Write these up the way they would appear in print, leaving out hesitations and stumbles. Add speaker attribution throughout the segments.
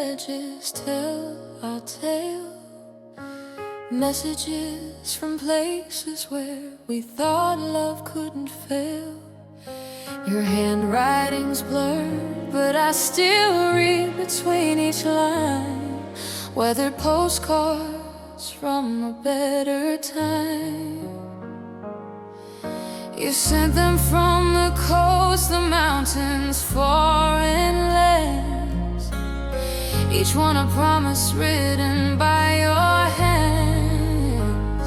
Speaker 1: edges tell our tale. Messages from places where we thought love couldn't fail. Your handwriting's blurred, but I still read between each line. Weathered postcards from a better time. You sent them from the coast, the mountains, foreign lands. Each one a promise written by your hands.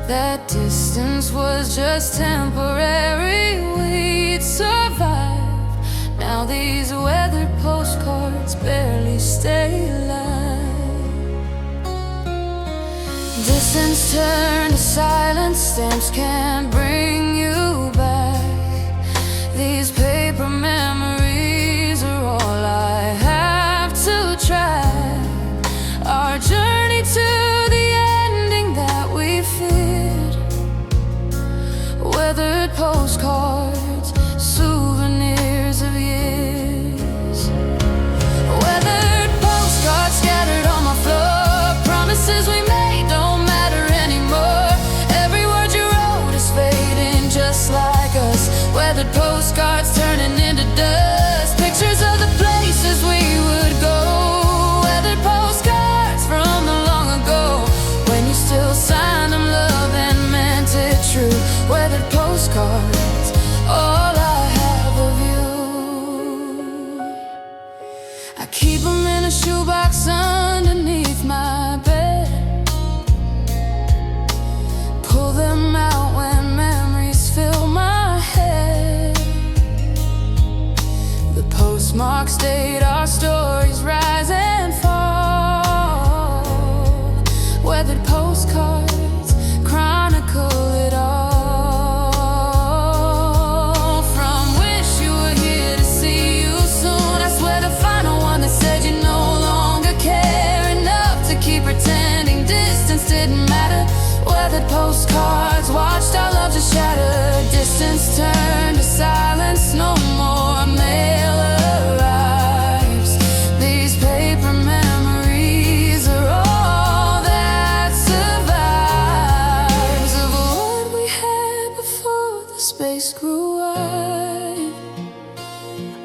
Speaker 1: That distance was just temporary, we'd survive. Now these weathered postcards barely stay alive. Distance turned to silence, stamps can't bring you back. These paper memories are all I have to track. Our journey to the ending that we feared. Weathered postcards, souvenirs of years. Weathered postcards scattered on my floor. Promises we made don't matter anymore. Every word you wrote is fading just like us. Weathered postcards turning into dust. Pictures of the places we would go. Weathered postcards from the long ago, when you still signed them love and meant it true. Weathered postcards, all I have of you. I keep them in a shoebox underneath my bed. Pull them out when memories fill my head. The postmarks date our stories rise and fall. Weathered postcards chronicle it all. From wish you were here to see you soon. I swear the final one that said you no longer care enough to keep pretending distance didn't matter. Weathered postcards watched our love just shatter. Distance turned to silence, no more mail arrives. These paper memories are all that survives of what we had before the space grew wide.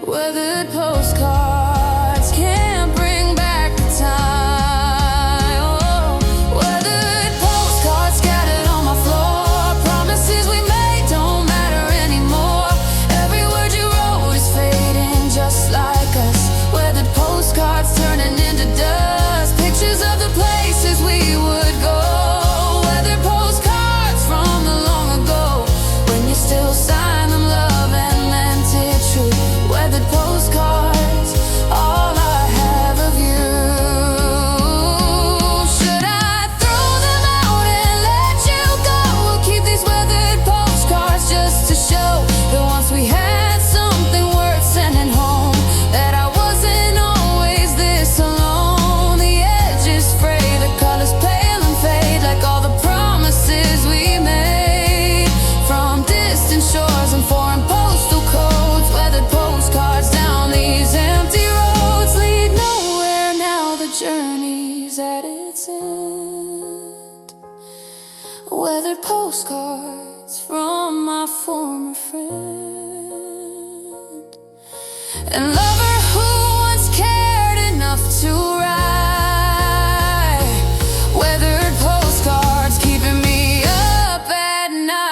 Speaker 1: Weathered postcards can't bring back the time. Oh, weathered postcards scattered on my floor. Promises we made don't matter anymore. Every word you wrote is fading just like us. Weathered postcards turning into dust. Pictures of the places we would go. Weathered postcards from the long ago, when you still signed them love and meant it true. Weathered postcards, all I have of you. Should I throw them out and let you go? We'll keep these weathered postcards just to show that once we had something worth sending home, that I wasn't always this alone. The edges fray, the colors pale and fade, like all the promises we made. From distant shores and foreign postal codes, weathered postcards down these empty roads lead nowhere now. The journey's at its end. Weathered postcards from my former friend and lover who once cared enough to write. Weathered postcards keeping me up at night.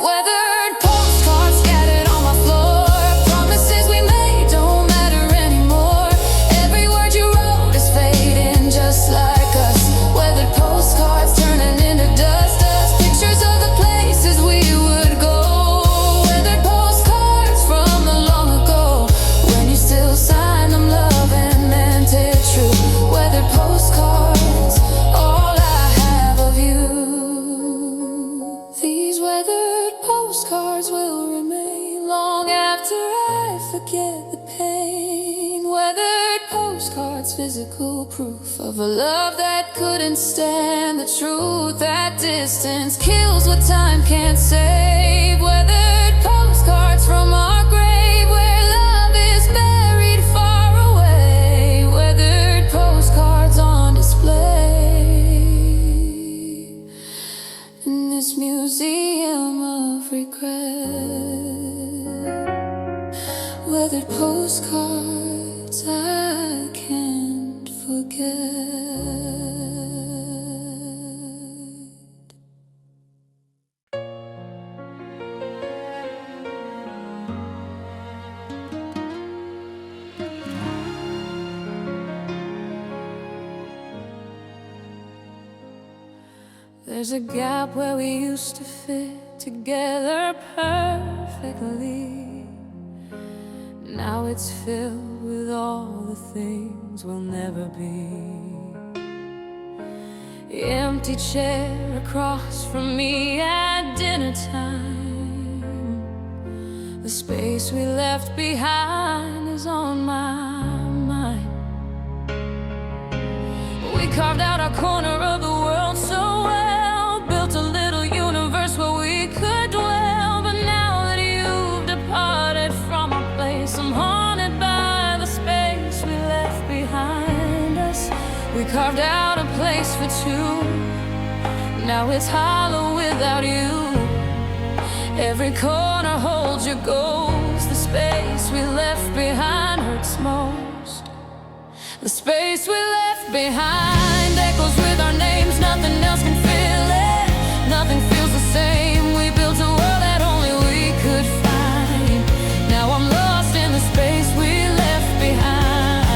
Speaker 1: Weathered postcards scattered on my floor. Promises we made don't matter anymore. Every word you wrote is fading just like us. Weathered postcards turning into dust. Pictures of the places we would go. Weathered postcards from the long ago, when you still signed them love and meant it true. Weathered postcards, all I have of you. These weathered postcards will remain long after I forget the pain. Weathered postcards, physical proof of a love that couldn't stand the truth. That distance kills what time can't save. Weathered postcards from our grave, where love is buried far weathered postcards I can't forget. There's a gap where we used to fit together perfectly. Now it's filled with all the things we'll never be. Empty chair across from me at dinner time. The space we left behind is on my mind. We carved out our corner of the world so well, built a little universe where we could dwell. But now that you've departed from our place, I'm haunted by the space we left behind us. We carved out a place for two, now it's hollow without you. Every corner holds your ghost. The space we left behind hurts most. The space we left behind echoes with our names. Nothing else can fill it. Nothing feels the same. We built a world that only we could find. Now I'm lost in the space we left behind.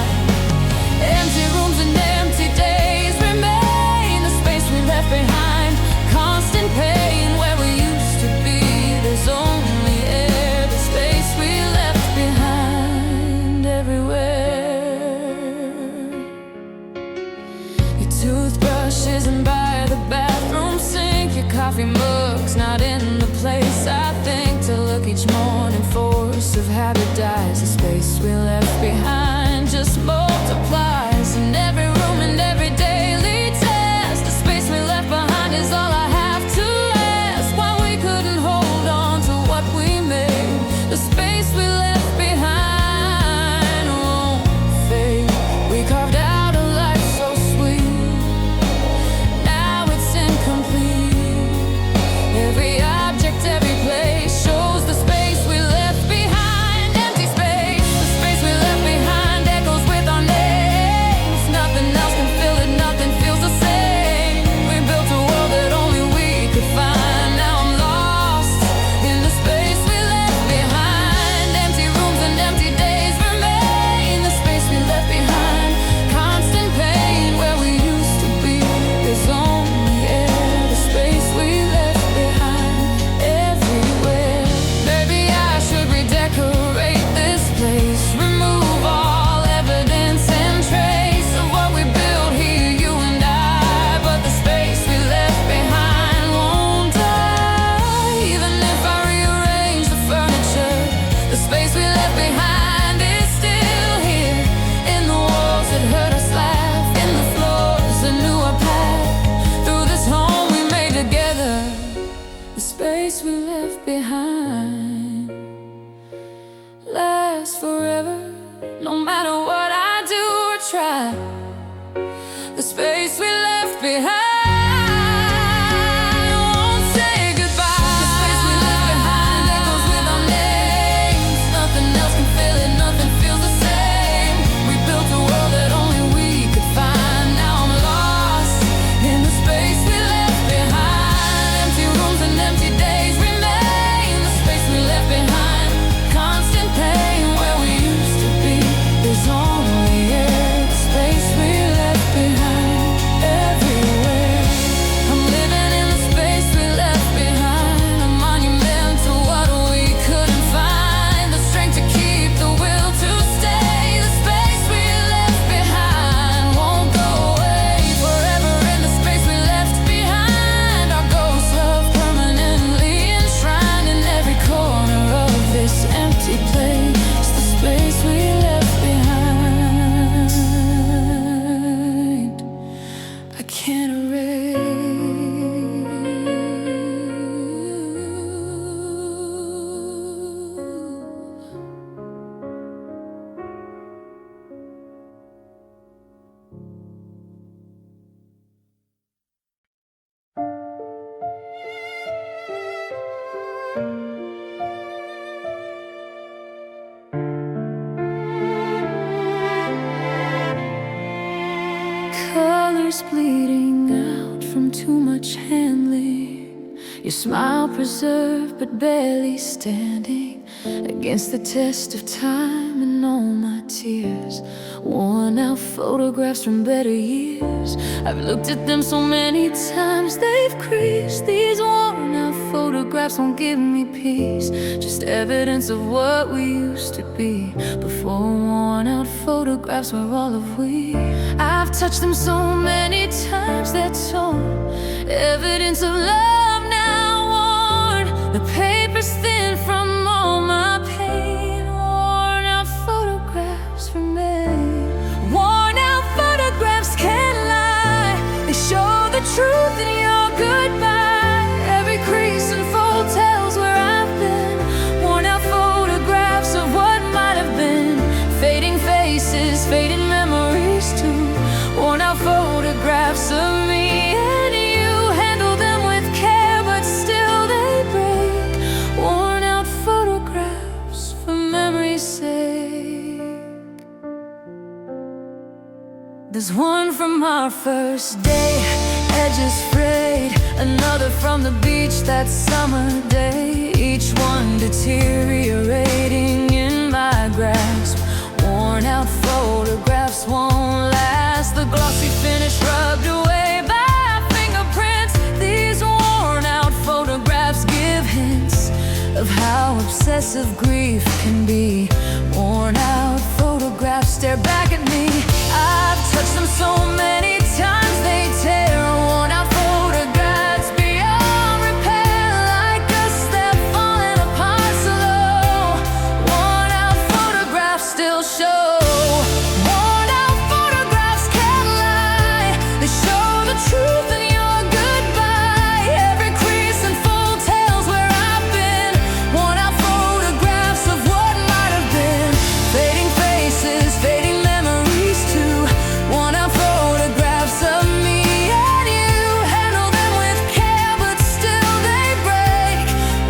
Speaker 1: Empty rooms and empty days remain. The space we left behind. Constant pain where we used to be. There's only air. The space we left behind everywhere. Your toothbrush isn't by the bathroom sink. Your coffee mug's not in the place I think to look each morning. Force of habit dies. The space we left behind just multiplies. In every room and every daily test, the space we left behind is all I have to ask. Why we couldn't hold on to what we made. The space we left behind won't fade. We carved out a life so sweet. Now it's incomplete. Every object, every place shows the space we left behind. Empty space, the space we left behind echoes with our names. Nothing else can fill it, nothing feels the same. We built a world that only we could find. Now I'm lost in the space we left behind. Empty rooms and empty days remain. The space we left behind. Constant pain where we used to be. There's only air. The space we left behind everywhere. Maybe I should redecorate this place. Remove all evidence and trace of what we built here, you and I. But the space we left behind won't die. Even if I rearrange the furniture, the space we left behind is still here. In the walls that hurt us laugh, in the floors that knew our path. Through this home we made together, the space we left behind lasts forever. No matter what I do or try, the space we left behind won't say goodbye. The space we left behind echoes with our names. Nothing else can fill it, nothing feels the same. We built a world that only we could find. Now I'm lost in the space we left behind. Empty rooms and empty days remain. The space we left behind. Constant pain where we used to be. There's only air. The space we face bleeding out from too much handling, your smile preserved but barely standing against the test of time and all my tears. Worn out photographs from better years, I've looked at them so many times they've creased. These worn out photographs won't give me peace, just evidence of what we used to be before. Worn out photographs were all of we. I've touched them so many times they're torn, evidence of love now worn. The paper's thin from all my pain. Worn out photographs remain. Worn out photographs can't lie, they show the truth in your goodbye. Every crease and fold tells where I've been. Worn out photographs of what might have been, fading faces, fading memories too. Worn out photographs of me and you, handle them with care but still they break. Worn out photographs for memory's sake. There's one from our first day, edges frayed, another from the beach that summer day, each one deteriorating in my grasp. Worn out photographs won't last, the glossy finish rubbed away by fingerprints. These worn out photographs give hints of how obsessive grief can be. Worn out photographs stare back at me, I've touched them so many times they tear. Worn out photographs beyond repair, like us they're falling apart slow. Worn out photographs still show. Worn out photographs can't lie, they show the truth in your goodbye. Every crease and fold tells where I've been. Worn out photographs of what might have been, fading faces, fading memories too. Worn out photographs of me and you, handle them with care but still they break.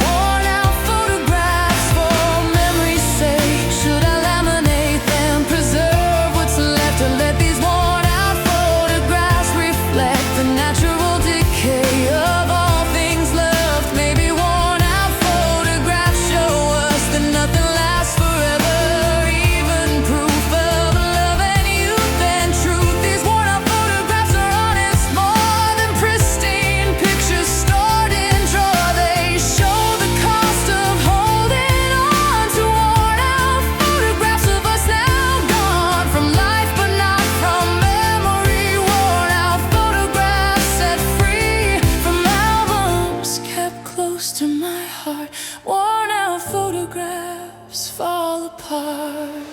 Speaker 1: Worn out photographs for memory's sake. Should I laminate them, preserve what's left, or let these worn out photographs reflect the natural decay of all things loved? Maybe worn out photographs show us that nothing lasts forever, even proof of love and youth and truth. These worn out photographs are honest, more than pristine pictures stored in drawer. They show the cost of holding on to worn out photographs of us now gone from life but not from memory. Worn out photographs set free from albums kept close to my heart. Worn out photographs fall apart.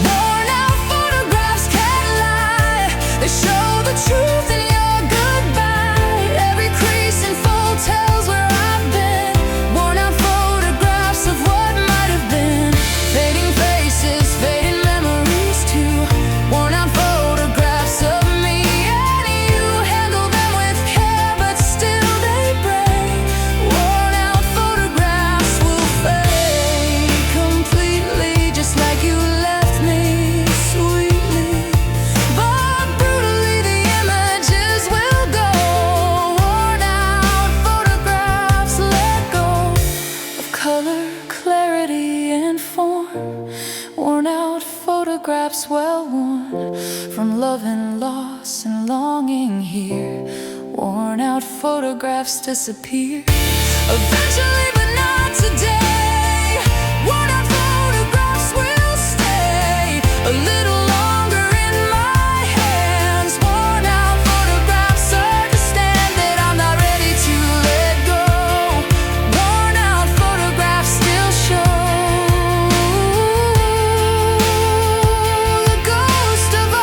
Speaker 1: Worn out photographs can't lie, they show the truth in your goodbye. Every crease and fold tells where I've been. Worn out photographs of what might have been, fading faces, fading memories too. Worn out photographs of me and you, handle them with care but still they break. Worn out photographs will fade completely, just like you left me sweetly, but brutally the images will go. Worn out photographs let go of color, clarity and form. Worn out photographs well worn from love and loss and longing here. Worn out photographs disappear eventually but not today. Worn out photographs will stay a little longer in my hands. Worn out photographs understand that I'm not ready to let go. Worn out photographs still show the ghost of us.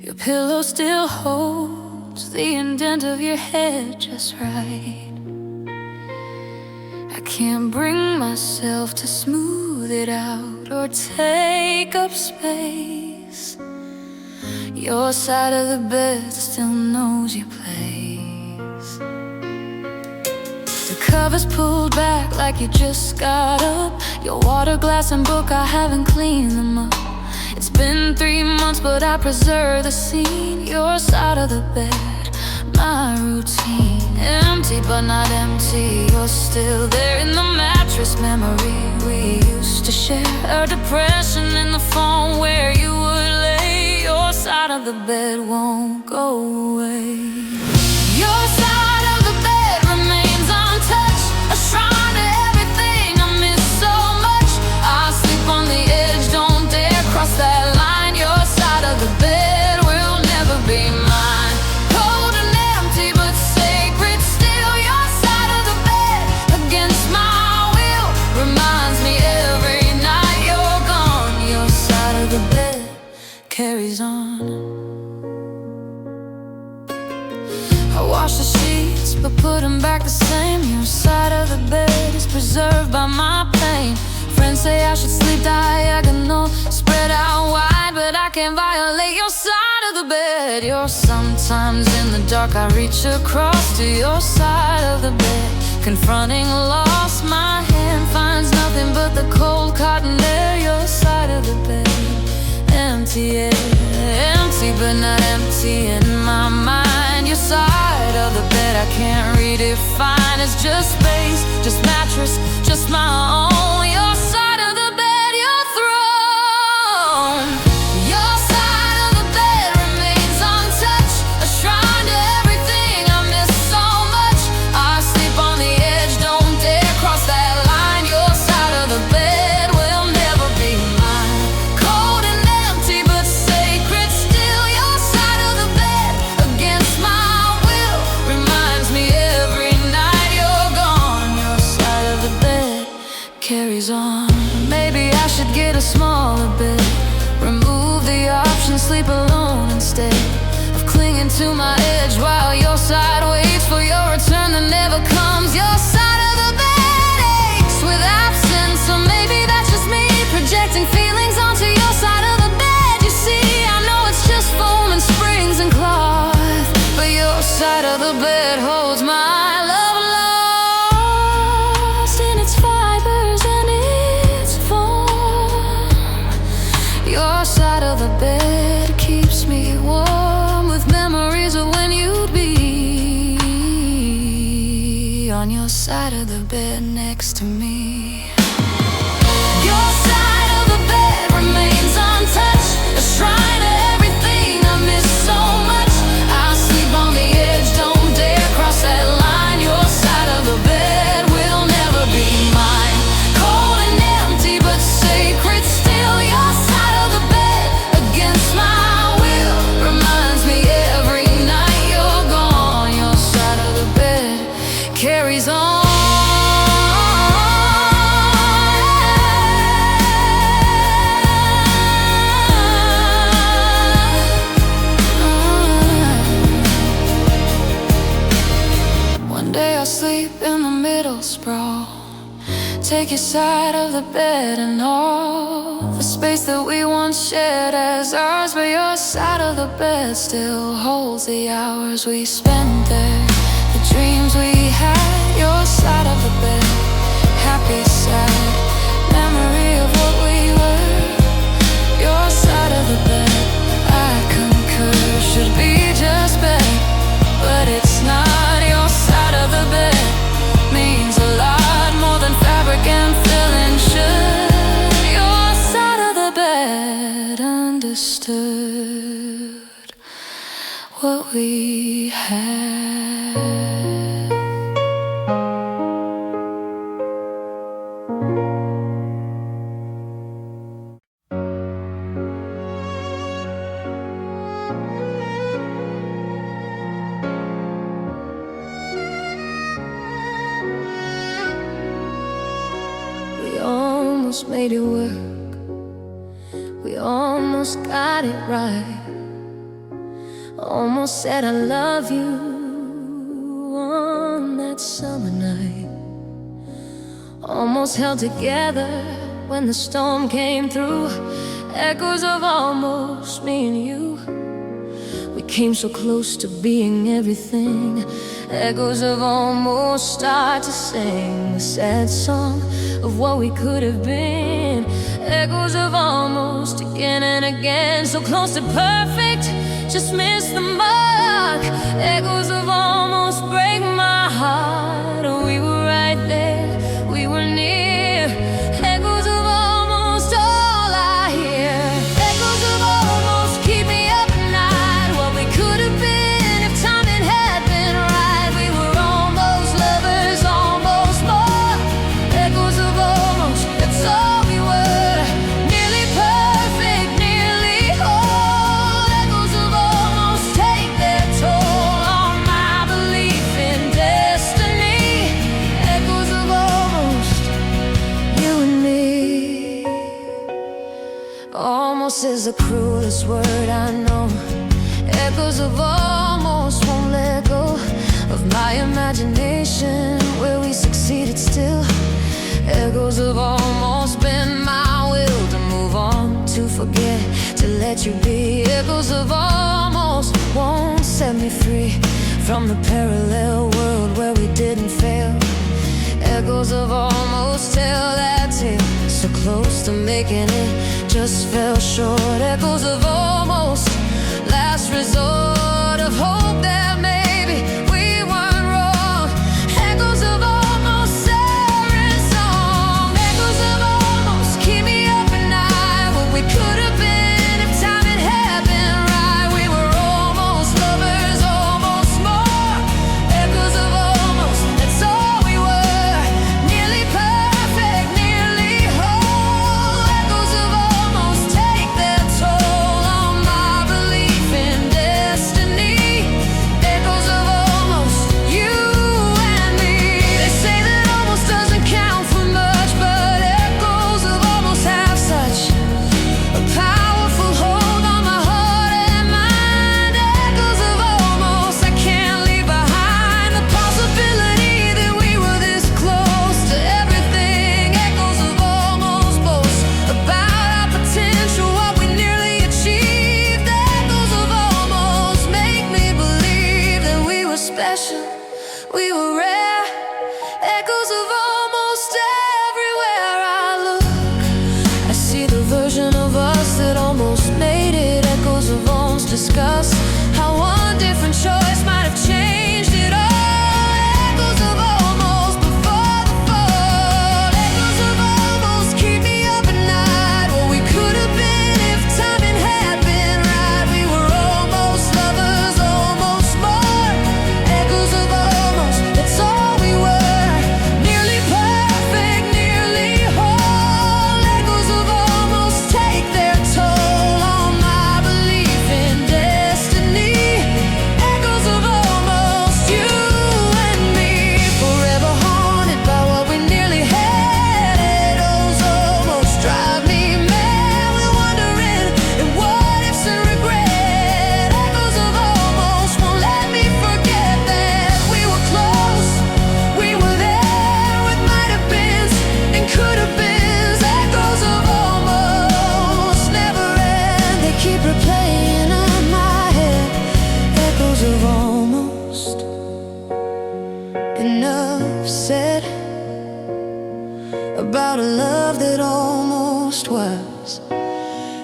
Speaker 1: Your pillow still holds the indent of your head just right. I can't bring myself to smooth it out or take up space. Your side of the bed still knows your place. The covers pulled back like you just got up. Your water glass and book, I haven't cleaned them up. It's been 3 months but I preserve the scene. Your side of the bed, my routine. Empty but not empty, you're still there in the mattress memory we used to share. A depression in the phone where you would lay. Your side of the bed won't go away. Your side of the bed remains untouched, a shrine to everything I miss so much. I sleep on the edge, don't dare cross that line. Your side of the bed will never be mine. Cold and empty but sacred still. Your side of the bed against my will reminds me every night you're gone. Your side of the bed carries on. I wash the sheets but put them back the same. Your side of the bed is preserved by my pain. Friends say I should sleep diagonal, spread out wide, but I can't violate your side of the bed. You're sometimes in the dark, I reach across to your side of the bed. Confronting loss, my hand finds nothing but the cold cotton air. Your side of the bed, empty air, empty but not empty in my mind. Your side of the bed I can't redefine. It's just space, just mattress, just my own. Your side of the bed, your throne. Your side of the bed remains untouched, a shrine to everything I miss so much. I sleep on the edge, don't dare cross that line. Your side of the bed will never be mine. Cold and empty but sacred still. Your side of the bed against my will reminds me every night you're gone. Your side of the bed carries on. Maybe I should get a smaller bed, remove the option, sleep alone instead of clinging to my edge while your side waits for your return that never comes. Your side of the bed aches with absence, or maybe that's just me projecting feelings onto your side of the bed. You see, I know it's just foam and springs and cloth, but your side of the bed holds my love lost in its fibers and its foam. Your side of the bed keeps me warm with memories of when you'd be on your side of the bed next to me. Your side of the bed remains untouched, a shrine to everything I miss so much. I sleep on the edge, don't dare cross that line. Your side of the bed will never be mine. Cold and empty but sacred still. Your side of the bed against my will reminds me every night you're gone. Your side of the bed carries on. One day I'll sleep in the middle sprawl, take your side of the bed and all the space that we once shared as ours. But your side of the bed still holds the hours we spent there, the dreams we had. Your side of the bed, happy, sad, memory of what we were. Your side of the bed, I concur, should be just bed, but it's not. Your side of the bed means a lot more than fabric and filling should. Your side of the bed understood what we had. We almost made it work, we almost got it right. Almost said I love you on that summer night. Almost held together when the storm came through. Echoes of almost me and you. We came so close to being everything. Echoes of almost start to sing a sad song of what we could have been. Echoes of almost again and again. So close to perfect, just missed the mark. Echoes of almost break my heart. We were right there, we were near. Echoes of almost all I hear. Echoes of almost keep me up at night. What we could have been if timing had been right. We were almost lovers, almost more. Echoes of almost, that's all we were. Nearly perfect, nearly whole. Echoes of almost take their toll on my belief in destiny. Echoes of almost, you and me. Almost is the cruelest word I know. Echoes of almost won't let go of my imagination where we succeeded still. Echoes of almost been my will to move on, to forget, to let you be. Echoes of almost won't set me free from the parallel world where we didn't fail. Echoes of almost tell that tale, so close to making it, just fell short. Echoes of almost, last resort of hope that maybe we weren't wrong. Echoes of almost, siren song. Echoes of almost keep me up at night. What we could have been if timing had been right. We were almost lovers, almost more. Echoes of almost, that's all we were. Nearly perfect, nearly whole. Echoes of almost take their toll on my belief in destiny. Echoes of almost, you and me. They say that almost doesn't count for much, but echoes of almost have such a powerful hold on my heart and mind. Echoes of almost, I can't leave behind the possibility that we were this close to everything. Echoes of almost boast about our potential, what we nearly achieved. Echoes of almost make me believe that we were special, we were rare. Echoes of almost everywhere I look. I see the version of us that almost made it. Echoes of almost discuss how one different choice might have changed it all. Echoes of almost before the fall. Echoes of almost keep me up at night. What we could have been if timing had been right. We were almost lovers, almost more. Echoes of almost, that's all we were. Nearly perfect, nearly whole. Echoes of almost take their toll on my belief in destiny. Echoes of almost, you and me. Forever haunted by what we nearly had. Echoes almost drive me mad with wondering and what ifs and regret. Echoes of almost won't let me forget that we were close, we were there with might have beens and could have beens. Echoes of almost never end, they keep replaying in my head. Echoes of almost, enough said about a love that almost was.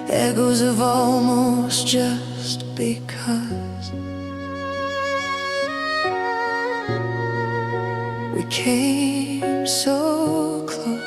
Speaker 1: Echoes of almost just because we came so close.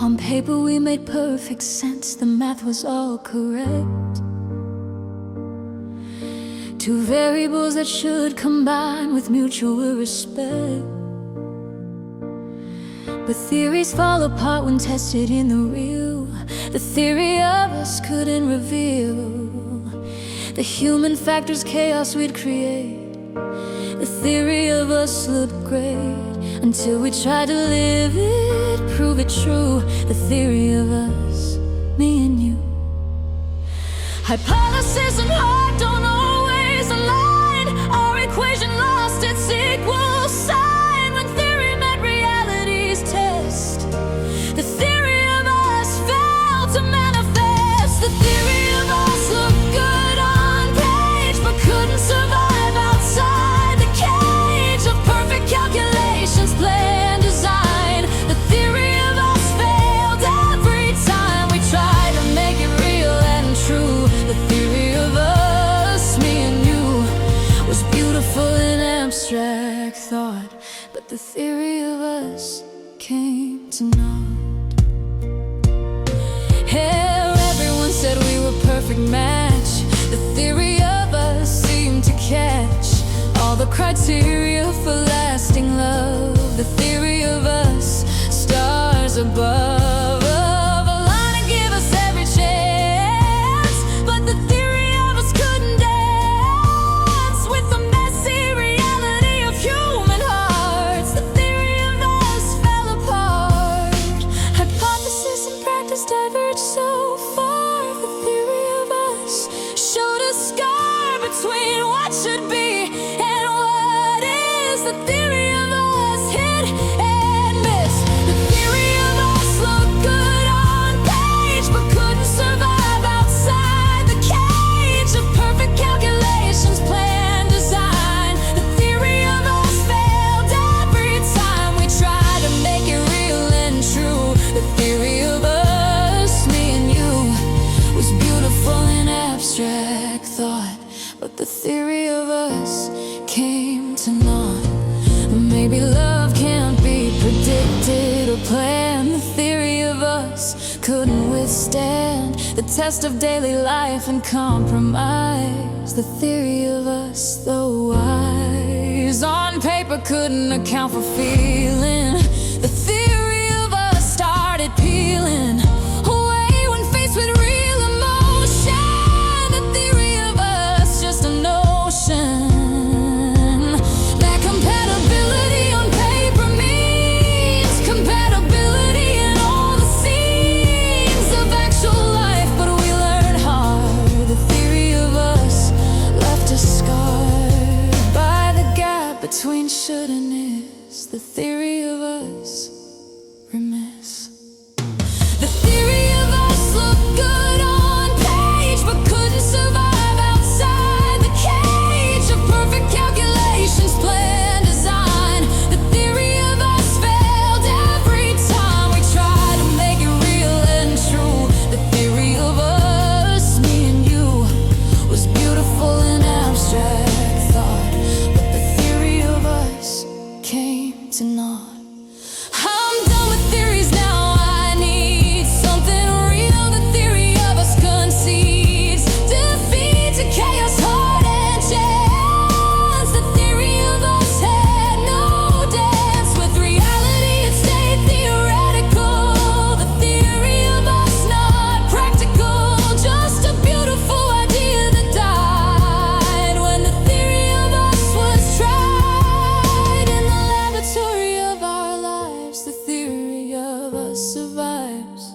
Speaker 1: On paper we made perfect sense, the math was all correct. Two variables that should combine with mutual respect. But theories fall apart when tested in the real. The theory of us couldn't reveal the human factors, chaos we'd create. The theory of us looked great until we tried to live it, prove it true. The theory of us, me and you. Hypothesis and heart don't always align. Our equation lost its equal sign when theory met reality's test. The theory of us failed to manifest. The theory of us looked good on page but couldn't survive outside the cage of perfect calculations, plan, design. The theory of us failed every time we tried to make it real and true. The theory of us, me and you, was beautiful in abstract thought, but the theory of us came to naught. Here everyone said we were perfect match. The theory of us seemed to catch all the criteria for lasting love. The theory of us, stars above, align and give us every chance. But the theory of us couldn't dance with the messy reality of human hearts. The theory of us fell apart. Hypothesis and practice diverged so far. The theory of us showed a scar between what should be and what is. The theory of us hit and miss. The theory of us looked good on page but couldn't survive outside the cage of perfect calculations, plan, design. The theory of us failed every time we tried to make it real and true. The theory of us, me and you, was beautiful in abstract thought, but the theory of us came to naught. Maybe love can't be predicted or planned. The theory of us couldn't withstand the test of daily life and compromise. The theory of us, though wise on paper, couldn't account for feeling. The theory of us started peeling away when faced with real emotion. The theory of us, just a notion. That compatibility on paper means compatibility in all the scenes of actual life, but we learn hard. The theory of us left us scarred by the gap between should and is. The theory of us remiss. The theory of us looked good on page but couldn't survive outside the cage of perfect calculations, plan, design. The theory of us failed every time we tried to make it real and true. The theory of us, me and you, was beautiful in abstract thought, but the theory of us came to naught. I'm done with theories now, I need something real. The theory of us concedes defeat to chaos, heart and chance. The theory of us had no dance with reality, it stayed theoretical. The theory of us not practical, just a beautiful idea that died when the theory of us was tried in the laboratory of our lives. The theory of us survives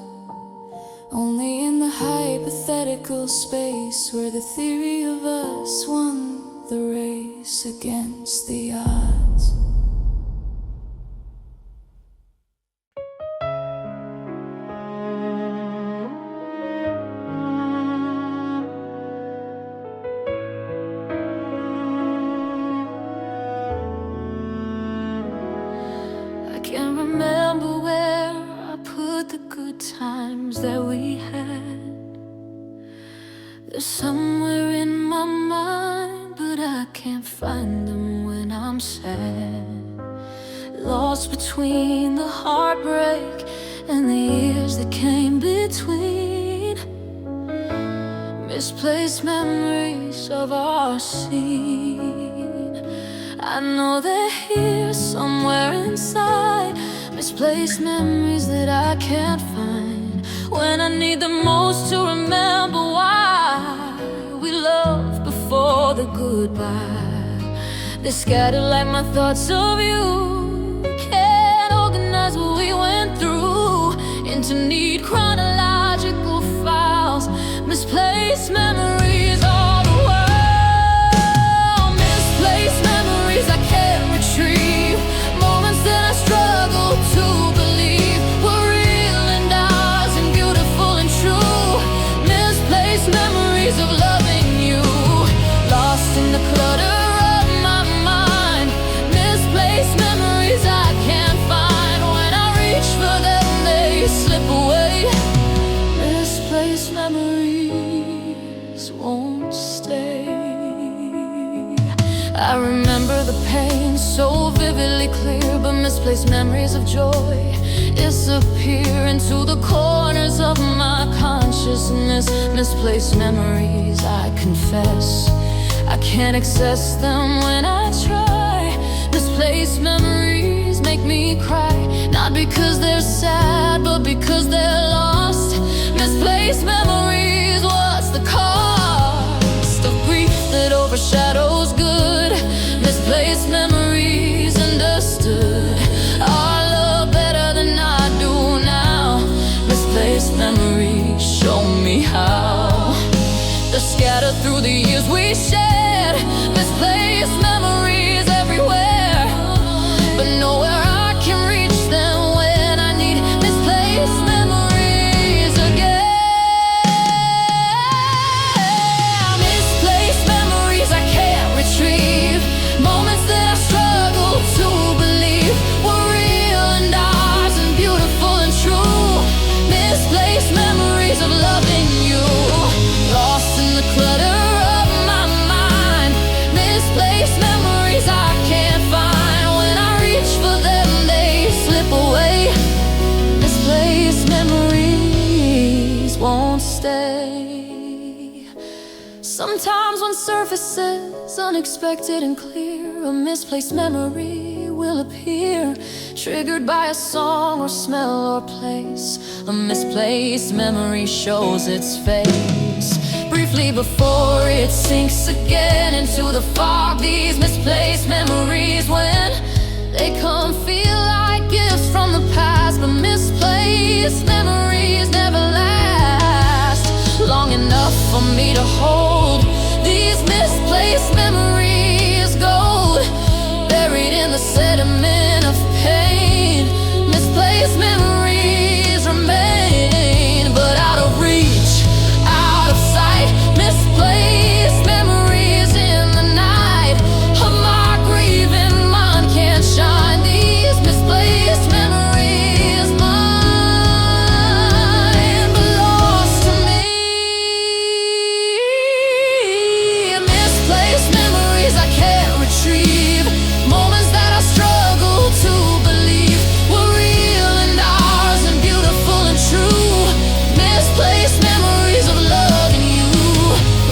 Speaker 1: only in the hypothetical space where the theory of us won the race against the odds. I can't remember where I put the good times that we had. They're somewhere in my mind, but I can't find them when I'm sad. Lost between the heartbreak and the years that came between. Misplaced memories of our scene. I know they're here somewhere inside. Misplaced memories that I can't find when I need them most to remember why we loved before the goodbye. They're scattered like my thoughts of you. Can't organize what we went through into neat chronological files. Misplaced memories all the world. Misplaced memories I can't retrieve. Moments that I struggle to believe were real and ours and beautiful and true. Misplaced memories of loving you, lost in the clutter of my mind. Misplaced memories I can't find. When I reach for them they slip away. Misplaced memories won't stay. I remember the pain so vividly clear, but misplaced memories of joy disappear into the corners of my consciousness. Misplaced memories, I confess, I can't access them when I try. Misplaced memories make me cry, not because they're sad, but because they're lost. Misplaced memories, what's the cost of grief that overshadows good? Misplaced memories understood our love better than I do now. Misplaced memories show me how. They're scattered through the years we shared. Misplaced memories everywhere, but nowhere I can reach them when I need misplaced memories again. Misplaced memories I can't retrieve. Moments that I struggle to believe were real and ours and beautiful and true. Misplaced memories of loving you, lost in the clutter of my mind. Misplaced memories I can't find. When I reach for them they slip away. Misplaced memories won't stay. Sometimes when surface is unexpected and clear, a misplaced memory will appear, triggered by a song or smell or place. A misplaced memory shows its face briefly before it sinks again into the fog. These misplaced memories, when they come, feel like gifts from the past, but misplaced memories never last long enough for me to hold. These misplaced memories, gold buried in the sediment of pain. Misplaced memories remain, but out of reach, out of sight. Misplaced memories in the night of my grieving mind can't shine. These misplaced memories, mine, but lost to me. Misplaced memories I can't retrieve. Moments that I struggle to believe were real and ours and beautiful and true. Misplaced memories of loving you,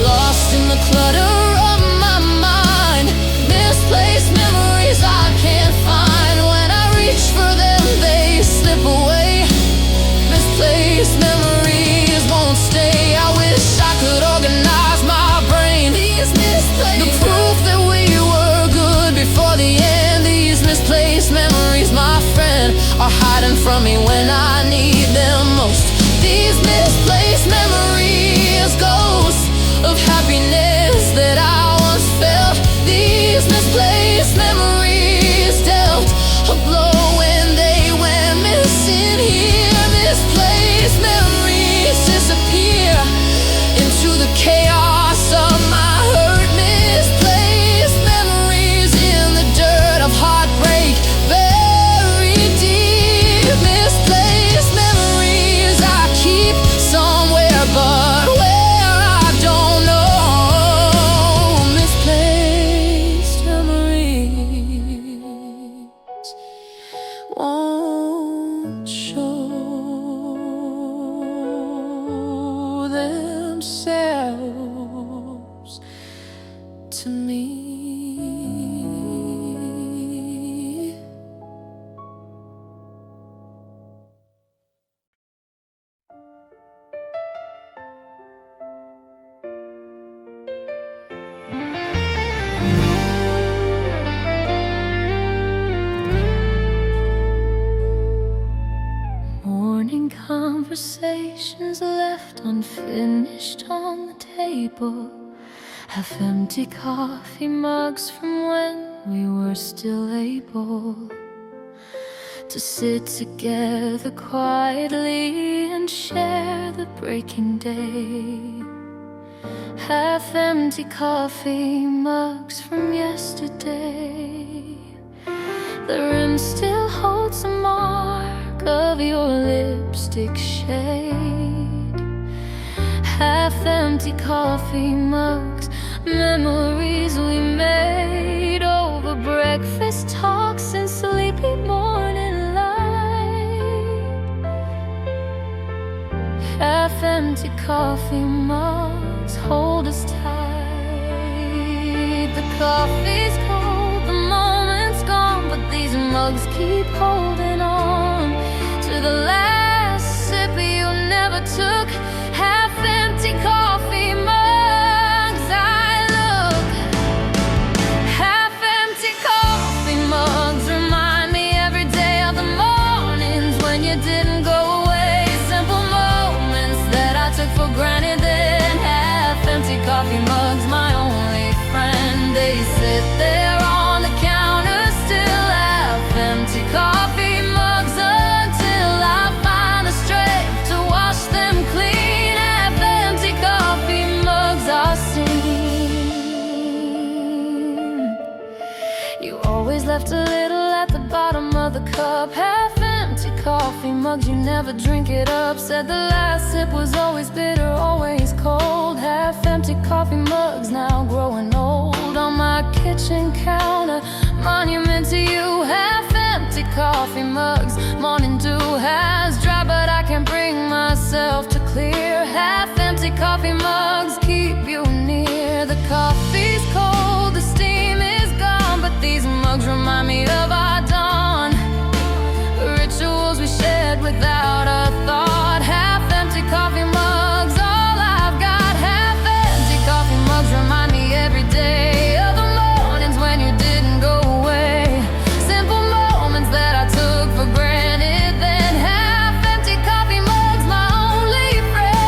Speaker 1: lost in the clutter of my mind. Misplaced memories I can't find. When I reach for them they slip away. Misplaced memories won't stay. I wish I could organize my brain. These misplaced, the proof that we were good before the end. These misplaced memories, my friend, are hiding from me when I need them most. These misplaced memories, ghosts of happiness that I once felt. These misplaced memories dealt a blow when they went missing here. Misplaced memories disappear into the chaos of my hurt. Misplaced memories in the dirt of heartbreak, buried deep. Misplaced memories I keep somewhere, but where I don't know. Misplaced memories won't show themselves to me. conversations left unfinished on the table. Half-empty coffee mugs from when we were still able to sit together quietly and share the breaking day. Half-empty coffee mugs from yesterday. The rim still holds a mark of your lipstick shade. Half-empty coffee mugs, memories we made over breakfast talks and sleepy morning light. Half-empty coffee mugs hold us tight. The coffee's cold, the moment's gone, but these mugs keep holding on to the last sip you never took. Half-empty coffee mugs, I look. Half-empty coffee mugs remind me every day of the mornings when you didn't go away. Simple moments that I took for granted then. Half-empty coffee mugs, my only friend. They sit there on the counter still. Half-empty coffee mugs until I find the strength to wash them clean. Half-empty coffee mugs are seen. You always left a little at the bottom of the cup. Half-empty coffee mugs, you never drink it up. Said the last sip was always bitter, always cold. Half-empty coffee mugs now growing old on my kitchen counter, monument to you. Half-empty coffee mugs, morning dew has dry, but I can't bring myself to clear. Half-empty coffee mugs keep you near. The coffee's cold, the steam is gone, but these mugs remind me of our dawn. Rituals we shared without a thought. Half-empty coffee mugs, all I've got. Half-empty coffee mugs remind me every day of the mornings when you didn't go away. Simple moments that I took for granted then. Half-empty coffee mugs, my only friend.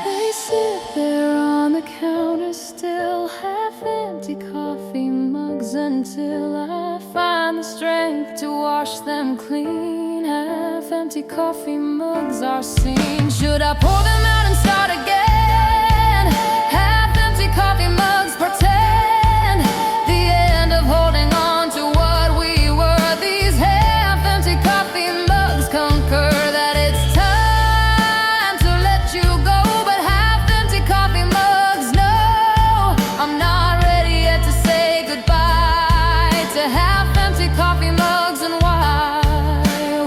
Speaker 1: They sit there on the counter still. Half-empty coffee mugs until I find the strength to wash them clean. Half-empty coffee mugs are seen. Should I pour them out and start again? Half-empty coffee mugs pretend the end of holding on to what we were. These half-empty coffee mugs concur that it's time to let you go. But half-empty coffee mugs, no, I'm not ready yet to say goodbye to half-empty coffee mugs and why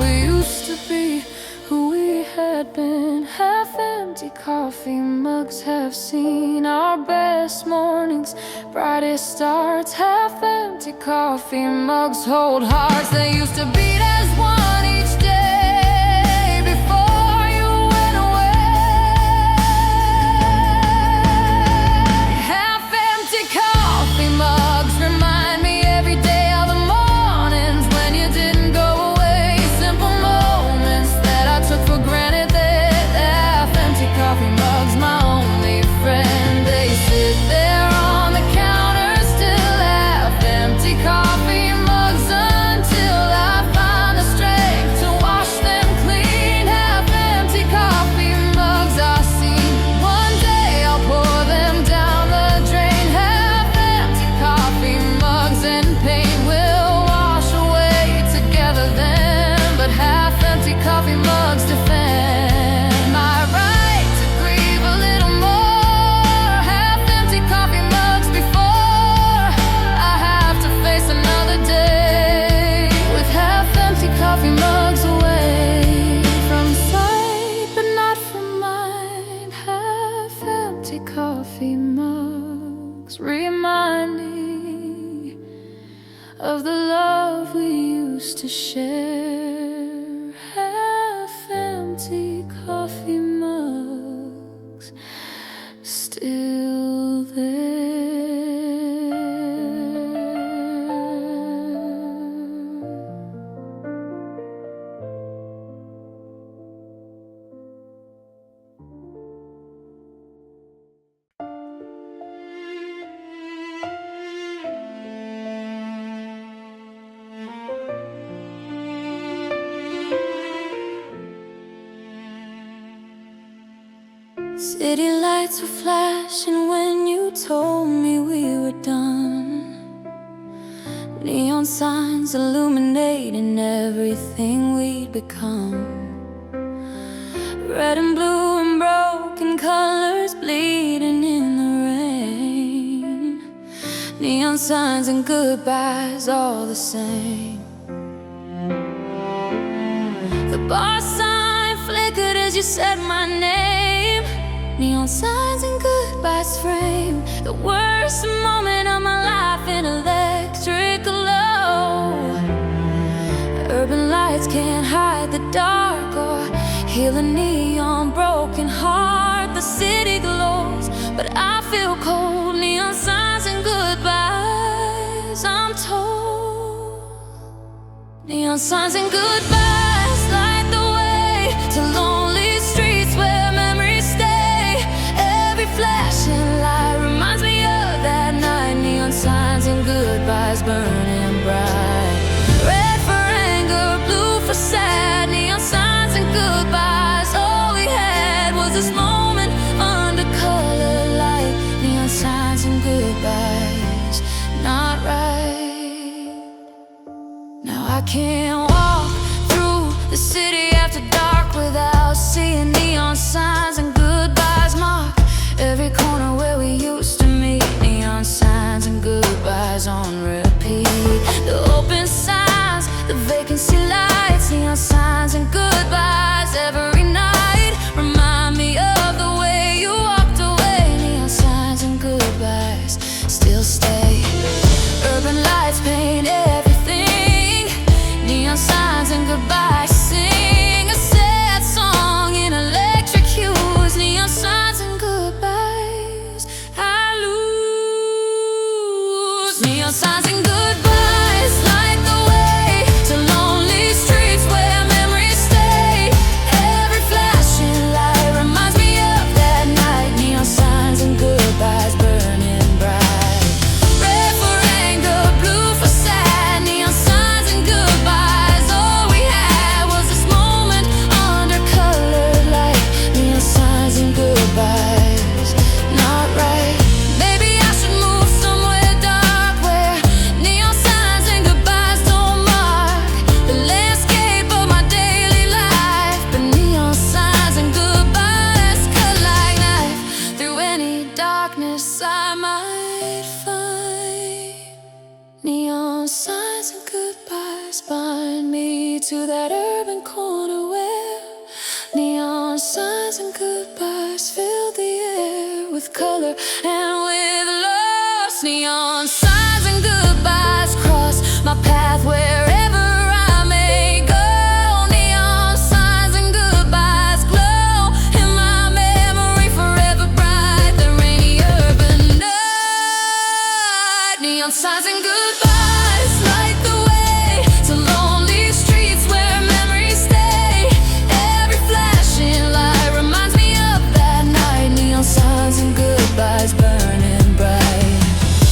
Speaker 1: we used to be who we had been. Half-empty coffee mugs have seen our best mornings, brightest starts. Half-empty coffee mugs hold hearts that used to beat as one each day before you went away. Half-empty coffee mugs remind me every day of the mornings when you didn't go away. Simple moments that I took for granted then. Half-empty coffee mugs, my only friend. They sit there on the counter still. Half-empty coffee mugs until I find City lights were flashing when you told me we were done. Neon signs illuminating everything we'd become. Red and blue and broken colors bleeding in the rain. Neon signs and goodbyes all the same. The bar sign flickered as you said my name. Neon signs and goodbyes frame the worst moment of my life in electric glow. Urban lights can't hide the dark or heal a neon broken heart. The city glows, but I feel cold. Neon signs and goodbyes, I'm told. Neon signs and goodbyes light the way to lonely streets where memories stay. Every flashing light reminds me of that night. Neon signs and goodbyes burning bright. Red for anger, blue for sad. Neon signs and goodbyes. All we had was this moment under color light. Neon signs and goodbyes, not right. Now I can't walk through the city after dark without seeing neon signs and goodbyes mark every corner where we used to meet. Neon signs and goodbyes on repeat. The open signs, the vacancy lights. Neon signs and goodbyes every night remind me of the way you walked away. Neon signs and goodbyes still stay. Urban lights paint everything. Neon signs and goodbyes sing a sad song in electric hues. Neon signs and goodbyes I lose. Neon signs and goodbyes light the way to lonely streets where memories stay. Every flashing light reminds me of that night. Neon signs and goodbyes burning bright. Red for anger, blue for sad. Neon signs and goodbyes. All we had was this moment under colored light. Neon signs and goodbyes, not right. Maybe I should move somewhere dark where neon signs and goodbyes don't mark the landscape of my daily life. But neon signs and goodbyes cut like knife through any darkness I might find. Neon signs and goodbyes bind me to that urban corner where neon signs and goodbyes fill the air with color and with loss. Neon signs and goodbyes cross my path wherever I may go. Neon signs and goodbyes glow in my memory forever bright. The rainy urban night. Neon signs and goodbyes light the way to lonely streets where memories stay. Every flashing light reminds me of that night. Neon signs and goodbyes burning bright.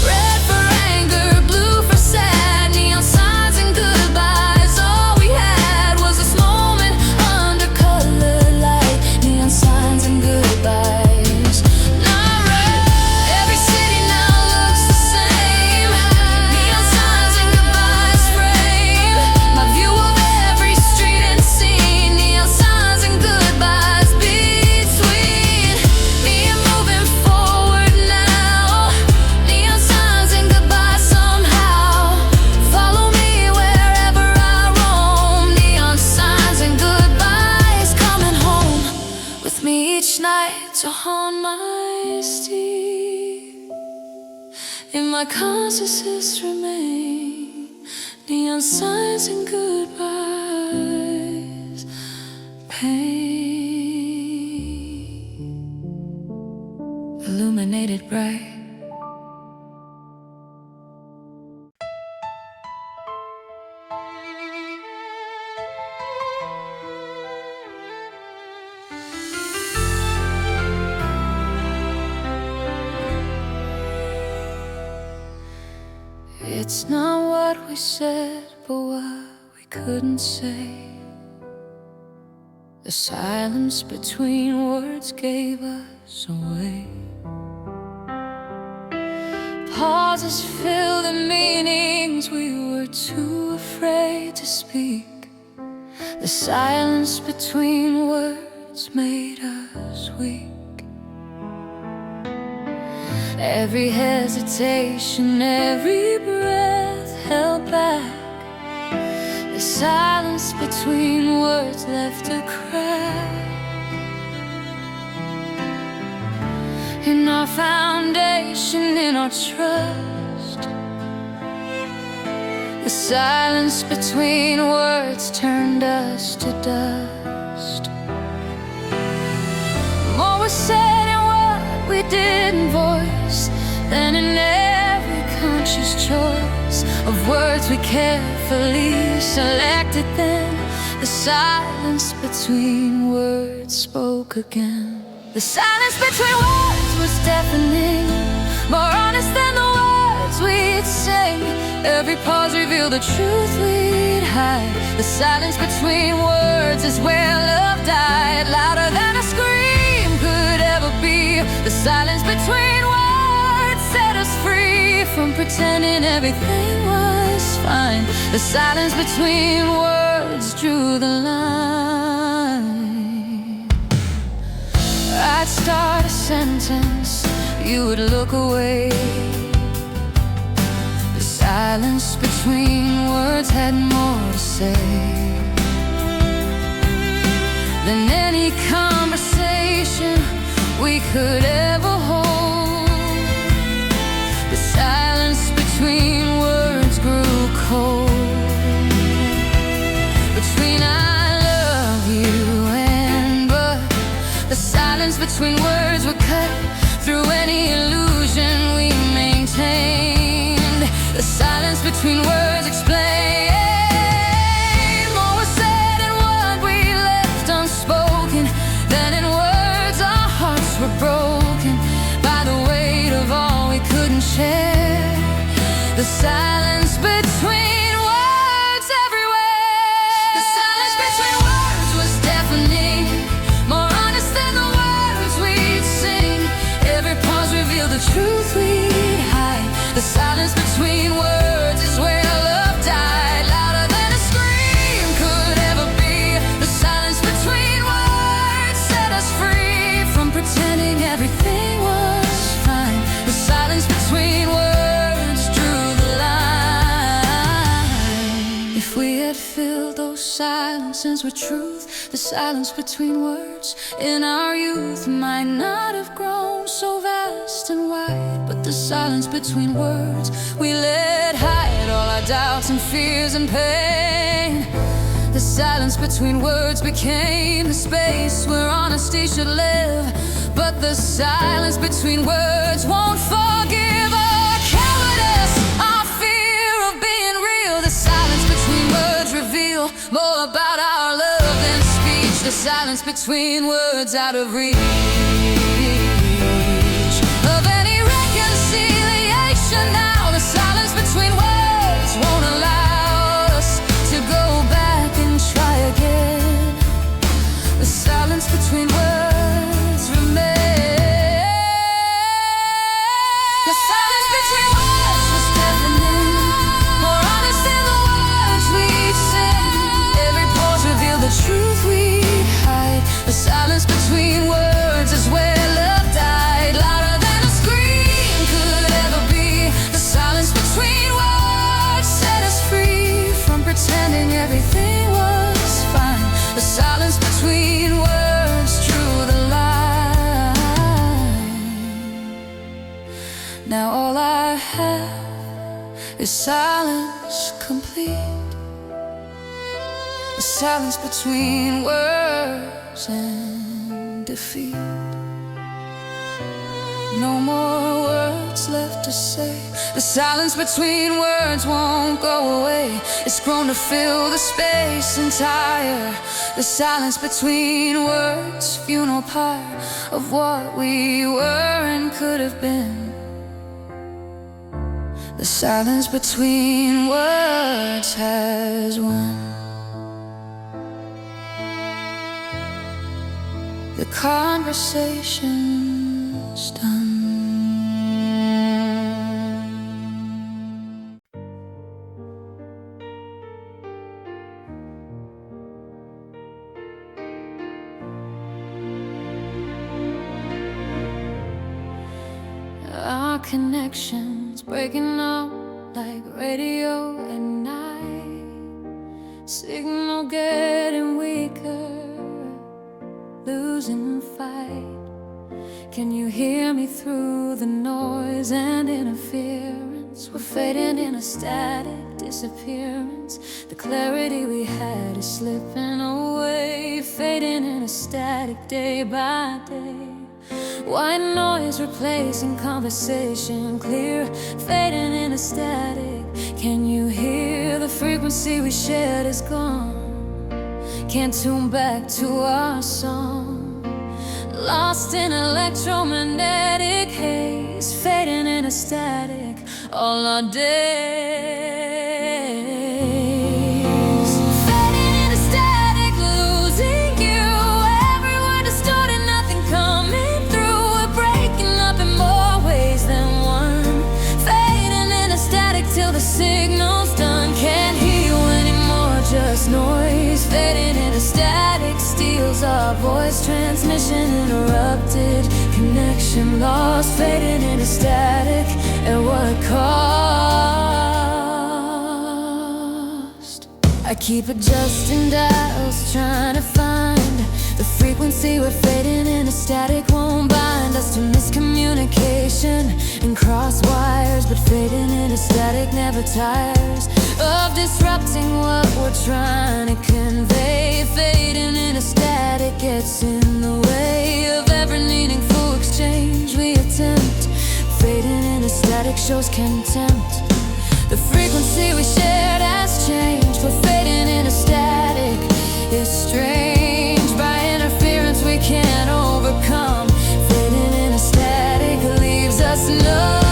Speaker 1: Red for anger, blue for sad. Neon signs and goodbyes. All we had was this moment under colored light. Neon signs and goodbyes, not right. Every city now looks the same. Neon signs and goodbyes frame my view of every street and scene. Neon signs and goodbyes between me and moving forward now. Neon signs and goodbyes somehow follow me wherever I roam. Neon signs and goodbyes coming home with me each night to haunt my sleep. In my consciousness remain neon signs and goodbyes, pain illuminated bright. It's not what we said, but what we couldn't say. The silence between words gave us away. Pauses fill the meanings we were too afraid to speak. The silence between words made us weak. Every hesitation, every breath held back. The silence between words left a crack in our foundation, in our trust. The silence between words turned us to dust. More was said in what we didn't voice than in every conscious choice of words we carefully selected. Then the silence between words spoke again. The silence between words was deafening, more honest than the words we'd say. Every pause revealed the truth we'd hide. The silence between words is where love died, louder than a scream could ever be. The silence between words set us free from pretending everything was fine. The silence between words drew the line. I'd start a sentence, you would look away. The silence between words had more to say than any conversation we could ever hold. The silence between words grew cold. Between I love you and but, the silence between words would cut through any illusion we maintained. The silence between words explained. More was said in what we left unspoken than in words our hearts were broken by the weight of all we couldn't share. The silence between words everywhere. The silence between words was deafening, more honest than the words we'd sing. Every pause revealed the truth we'd hide. The silence between words is where love died, louder than a scream could ever be. The silence between words set us free from pretending everything was fine. The silence between words drew the line. If we had filled those silences with truth, the silence between words in our youth might not have grown so vast and wide. But the silence between words we let hide all our doubts and fears and pain. The silence between words became the space where honesty should live. But the silence between words won't forgive our cowardice, our fear of being real. The silence between words reveal more about our love than speech. The silence between words out of reach of any reconciliation now. The silence between words won't allow us to go back and try again. The silence between words remains. The silence between words was deafening, more honest than the words we'd sing. Every pause revealed the truth we'd hide. The silence between words is where love died, louder than a scream could ever be. The silence between words set us free from pretending everything was fine. The silence between words drew the line. Now all I have is silence complete. The silence between words and defeat. No more words left to say. The silence between words won't go away. It's grown to fill the space entire. The silence between words, funeral pyre of what we were and could have been. The silence between words has won. the conversation's done. Our connections breaking up like radio at night, signal getting weaker, losing fight. Can you hear me through the noise and interference? We're fading in a static disappearance. The clarity we had is slipping away, fading in a static day by day. White noise replacing conversation, clear, fading in a static. Can you hear the frequency we shared is gone? Can't tune back to our song. Lost in electromagnetic haze, fading in a static all our days. Fading in a static, losing you. Every word distorted, nothing coming through. We're breaking up in more ways than one. Fading in a static till the signal's done. Can't hear you anymore, just noise. Fading in a static steals our voice. Transmission interrupted, connection lost. Fading in a static, at what cost? I keep adjusting dials, trying to find the frequency. We're fading in a static, won't bind us to miscommunication and cross wires. But fading in a static never tires of disrupting what we're trying to convey. Fading in a static gets in the way of every meaningful exchange we attempt. Fading in a static shows contempt. The frequency we shared has changed. We're fading in a static. It's strange, by interference we can't overcome. Fading in a static leaves us numb.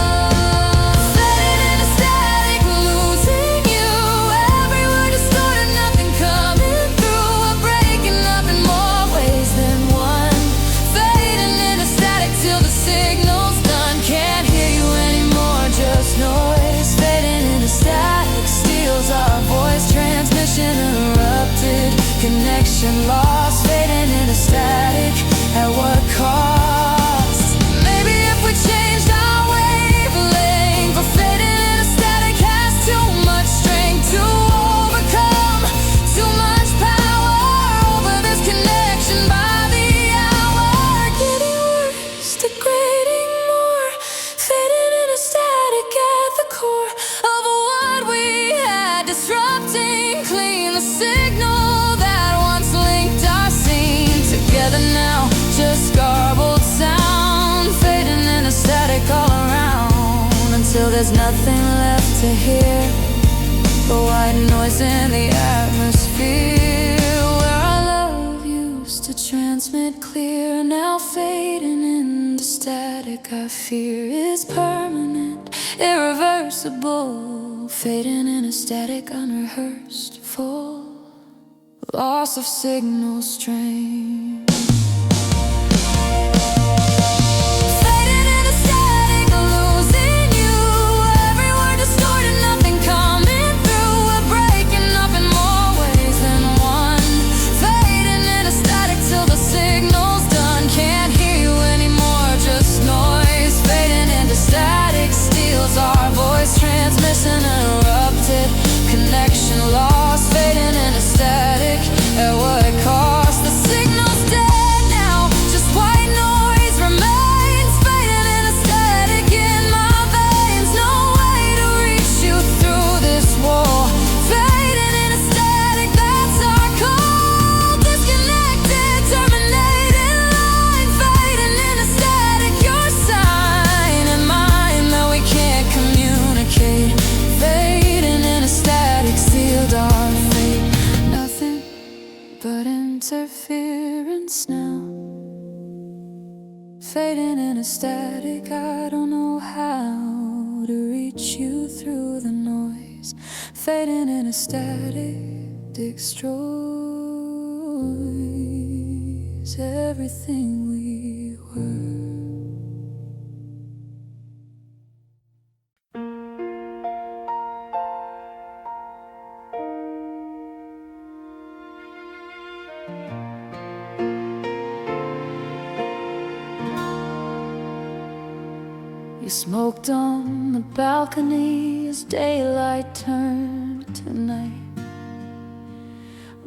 Speaker 1: Connection lost, fading in a static. At what cost? Maybe if we changed our wavelength. But fading in a static has too much strength to overcome. Too much power over this connection by the hour. Getting worse, degrading more. Fading in a static at the core of what we had. Disrupting, clean the signal now, just garbled sound. Fading in a static all around, until there's nothing left to hear but white noise in the atmosphere. Where our love used to transmit clear, now fading into static. I fear is permanent, irreversible. Fading in a static, unrehearsed, full loss of signal strength. Our voice transmission interrupted, connection lost, fading in a static. At what cost? The signal's dead now, just white noise remains. Fading in a static in my veins, no way to reach you through this wall. Fading in a static, that's our call. Disconnected, terminated line. Fading in a static, your sign and mine that we can't communicate. Fading in a static, sealed our fate. Nothing but interference now. Fading in a static, I don't know how to reach you through the noise. Fading in a static destroys. is everything we were. You smoked on the balcony as daylight turned to night.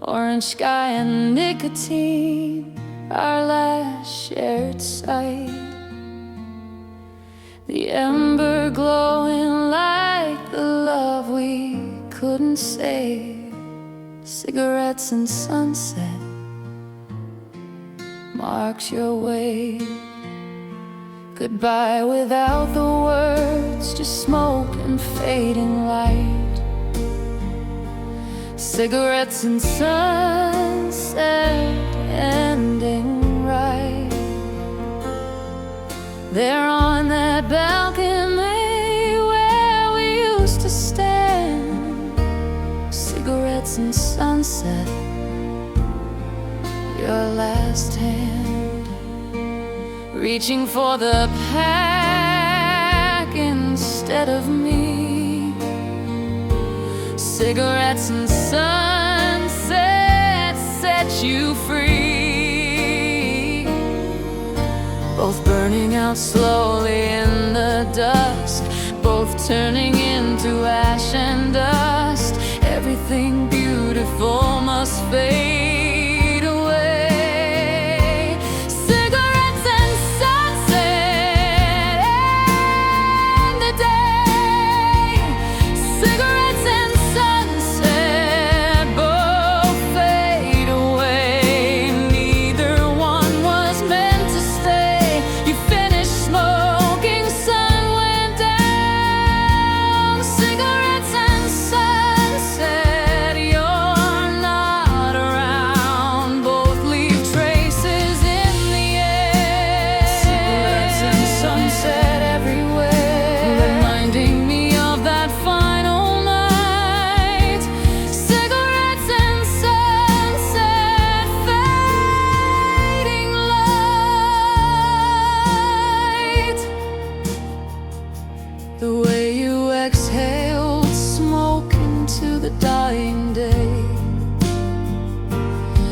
Speaker 1: Orange sky and nicotine, our last shared sight. The ember glowing like the love we couldn't save. Cigarettes and sunset marks your way. Goodbye without the words, just smoke and fading light. Cigarettes and sunset ending right. There on that balcony where we used to stand. Cigarettes and sunset, your last hand. Reaching for the pack instead of me. Cigarettes and sunset set you free. Both burning out slowly in the dust, both turning into ash and dust. Everything beautiful must fade away.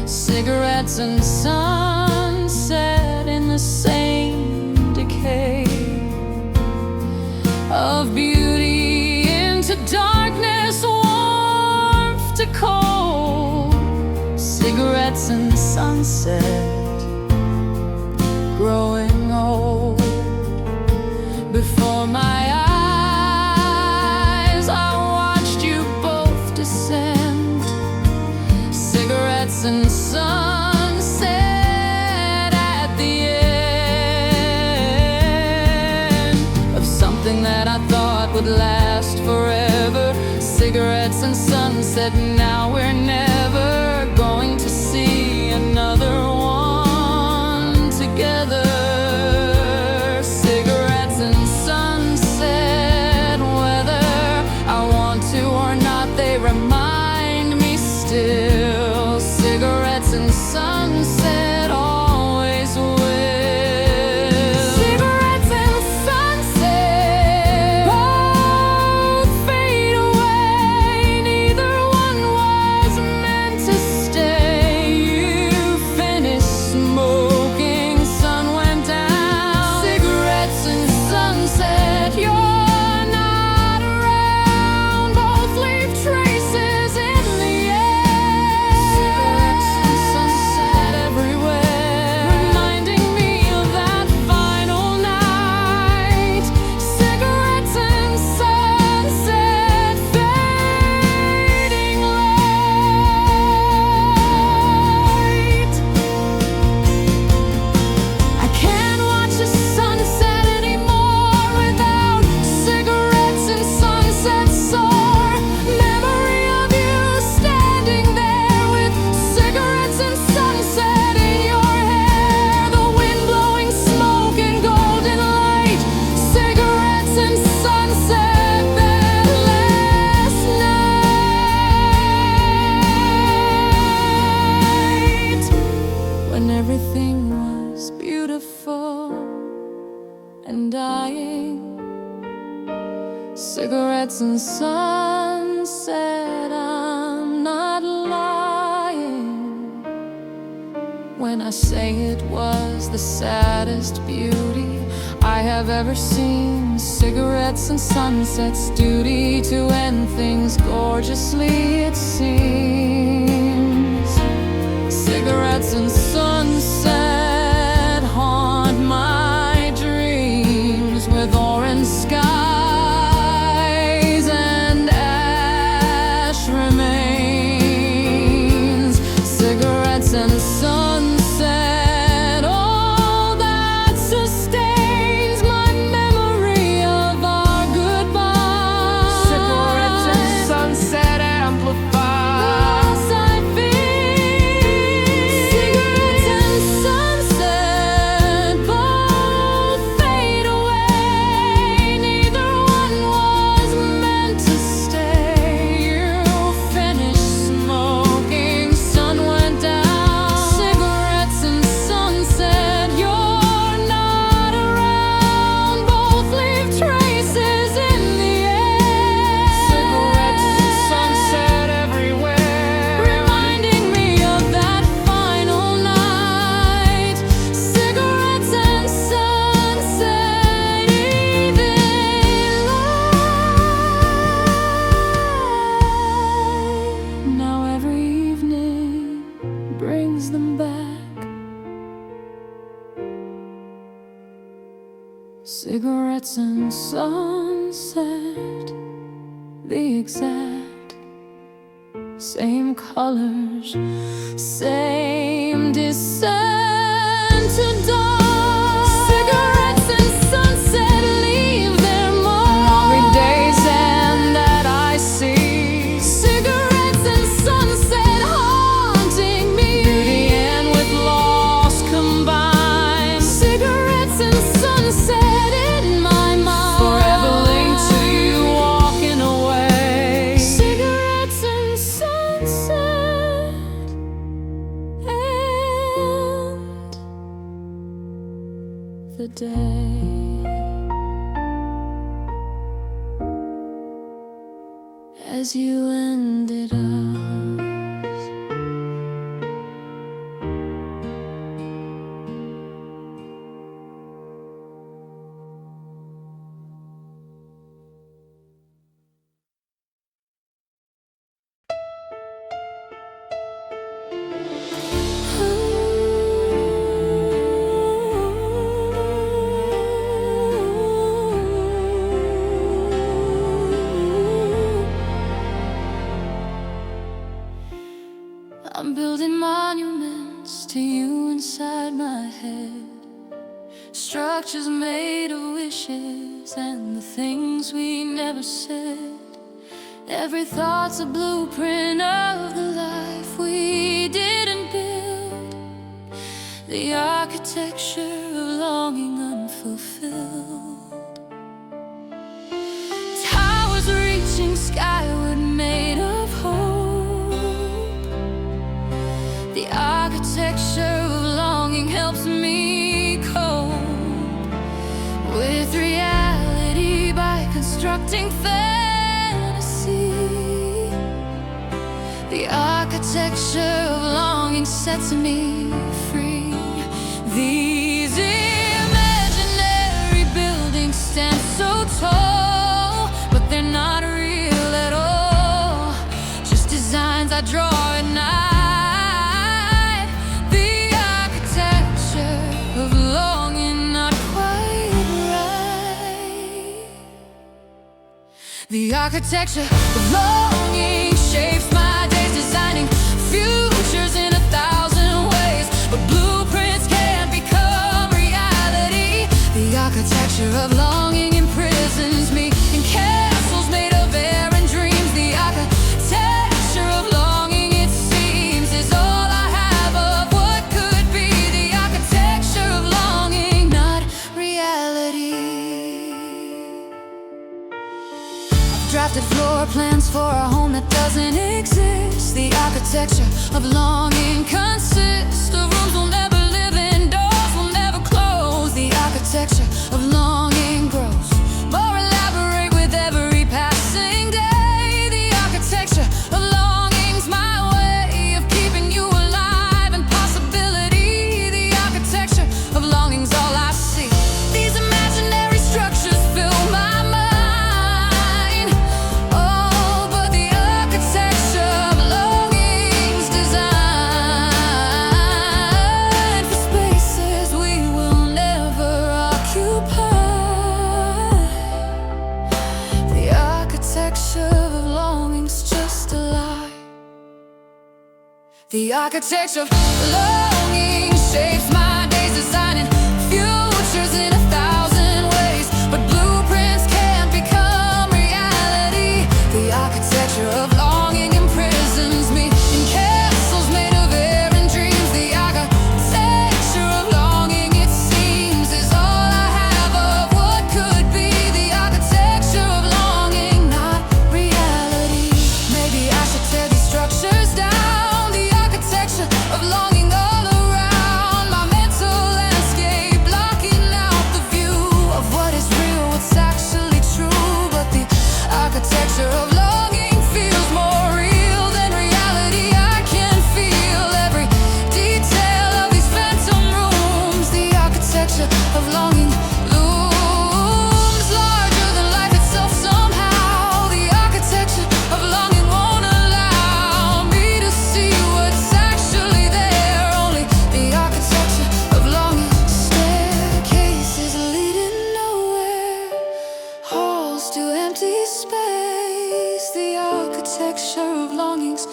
Speaker 1: Cigarettes and sunset in the same decay of beauty into darkness, warmth to cold. Cigarettes and sunset growing old. Before my eyes I watched you both descend. Cigarettes and sunset at the end of something that I thought would last forever. Cigarettes and sunset, now we're never going to see another one together. Cigarettes and sunset, whether I want to or not, they remind me still. Cigarettes and sunset always will. Cigarettes and sunset both fade away. Neither one was meant to and dying. Cigarettes and sunset, I'm not lying when I say it was the saddest beauty I have ever seen. Cigarettes and sunsets, duty to end things gorgeously it seems. Cigarettes and sunset haunt my dreams with orange skies and ash remains. Cigarettes and sunset, all that sustains my memory of our goodbye.
Speaker 2: Cigarettes and sunset amplify
Speaker 1: loss I feel. Cigarettes and sunset both fade away. Neither one was meant to stay. You finished smoking, sun went down. Cigarettes and sunset, you're not around. Both leave traces in the air.
Speaker 2: Cigarettes and sunset everywhere.
Speaker 1: Reminding me of that final night. Cigarettes and sunset, even light. Now every evening brings them back. Cigarettes and sunset, the exact same colors, same descent to dawn. Cigarettes and sunset leave their mark. Every day's end that I see. Cigarettes and sunset haunting me. Beauty and with loss combined. Cigarettes and sunset in my mind. Forever linked to you walking away. Cigarettes and sunset and the day. As you ended us. I'm building monuments to you inside my head. Structures made of wishes and the things we never said. Every thought's a blueprint of the life we didn't build. The architecture of longing unfulfilled. Towers reaching skyward made of hope. The architecture of longing helps me cope with reality by constructing fantasy. The architecture of longing sets me free. These imaginary buildings stand so tall, but they're not real at all. Just designs I draw at night. The architecture of longing shapes my days, designing futures in 1,000 ways. But blueprints can't become reality. The architecture of longing imprisons me in castles made of air and dreams. The architecture of longing, it seems, is all I have of what could be. The architecture of longing, not reality. Drafted floor plans for a home that doesn't exist. The architecture of longing consists of rooms we'll never live in, doors will never close. The architecture of longing The architecture of longing shapes my days, designing futures in 1,000 ways. But blueprints can't become reality. The architecture of longing imprisons me in castles made of air and dreams. The architecture of longing, it seems, is all I have of what could be. The architecture of longing, not reality. Maybe I should tear these structures down. The architecture of longing all around my mental landscape, blocking out the view of what is real, what's actually true. But the architecture of longing feels more real than reality. I can feel every detail of these phantom rooms. The architecture of longing looms larger than life itself somehow. The architecture of longing won't allow me to see what's actually there. Only the architecture of longing. Staircases leading nowhere, halls to empty space. The architecture of longing's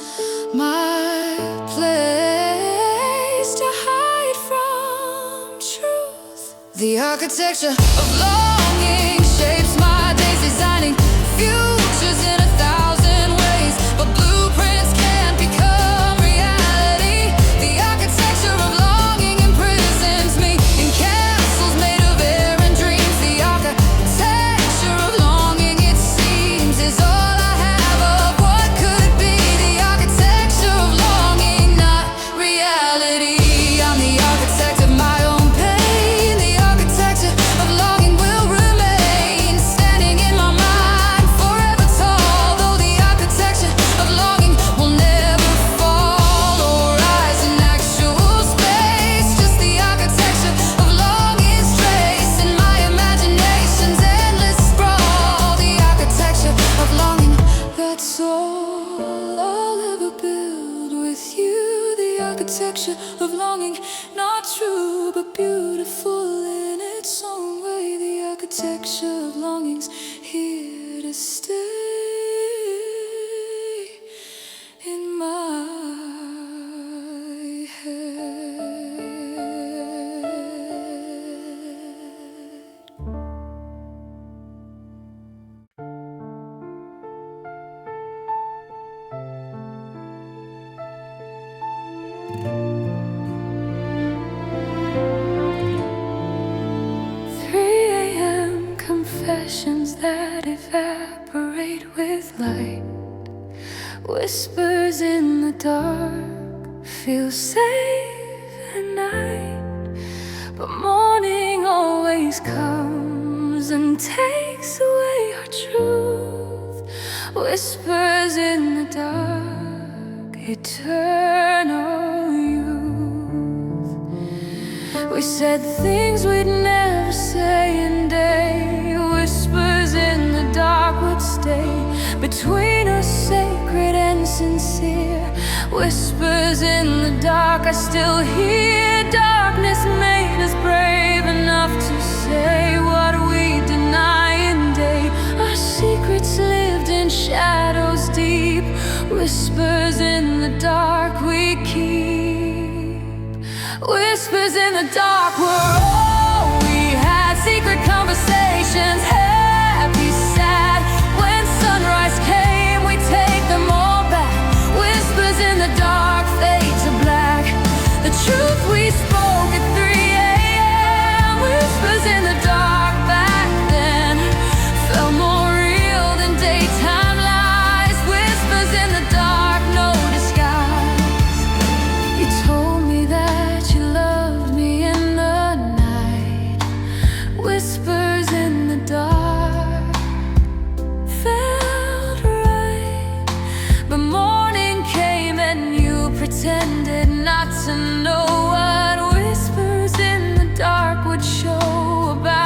Speaker 1: my place to hide from truth. The architecture of longing shapes my days, designing futures in 1,000 ways. But blueprints can't become reality. The architecture of longing imprisons me in castles made of air and dreams. The architecture of longing, it seems, is all I have of what could be. The architecture of longing, not reality. I'm the architect of my own pain. The architecture of longing will remain standing in my mind forever tall. Though the architecture of longing will never fall or rise in actual space. Just the architecture of longing's trace in my imagination's endless sprawl. The architecture of longing, that's all I'll ever build with you. The architecture of longing, not true but beautiful in its own way. The architecture of longing's here to stay in my head. 3 a.m. confessions that evaporate with light. Whispers in the dark feel safe at night. But morning always comes and takes away our truth. Whispers in the dark, eternal youth. We said things we'd never say in day. Whispers in the dark would stay between us, sacred and sincere. Whispers in the dark I still hear. Darkness made us brave enough to say what we deny in day. Our secrets lived in shadows deep. Whispers in the dark we keep. Whispers in the dark were all we had. Secret conversations, happy, sad. When sunrise came, we take them all back. Whispers in the dark fade to black. The truth we spoke at 3 a.m. Whispers in the dark back then felt more real than daytime lies. Whispers in the dark, no disguise. You told me that you loved me in the night. Whispers in the dark felt right. But morning came and you pretended not to know what whispers in the dark would show about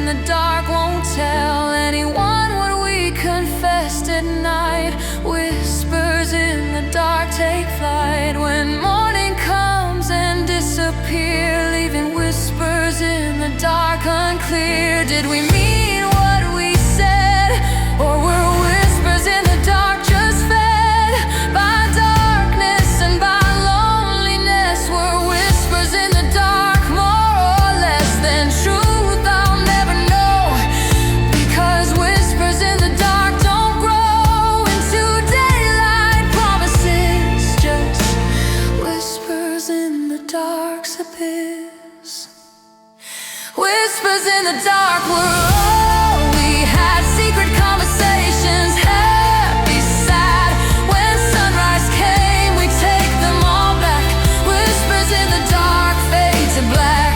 Speaker 1: in the dark, won't tell anyone what we confessed at night. Whispers in the dark take flight when morning comes and disappear, leaving whispers in the dark unclear. Did we mean what we said, or were whispers in the dark just fed by darkness and by loneliness? Were whispers in the dark more or less than truth? I'll never know, because whispers in the dark don't grow into daylight promises, just whispers in the dark's abyss. Whispers in the dark were all we had, secret conversations, happy, sad. When sunrise came, we take them all back. Whispers in the dark fade to black.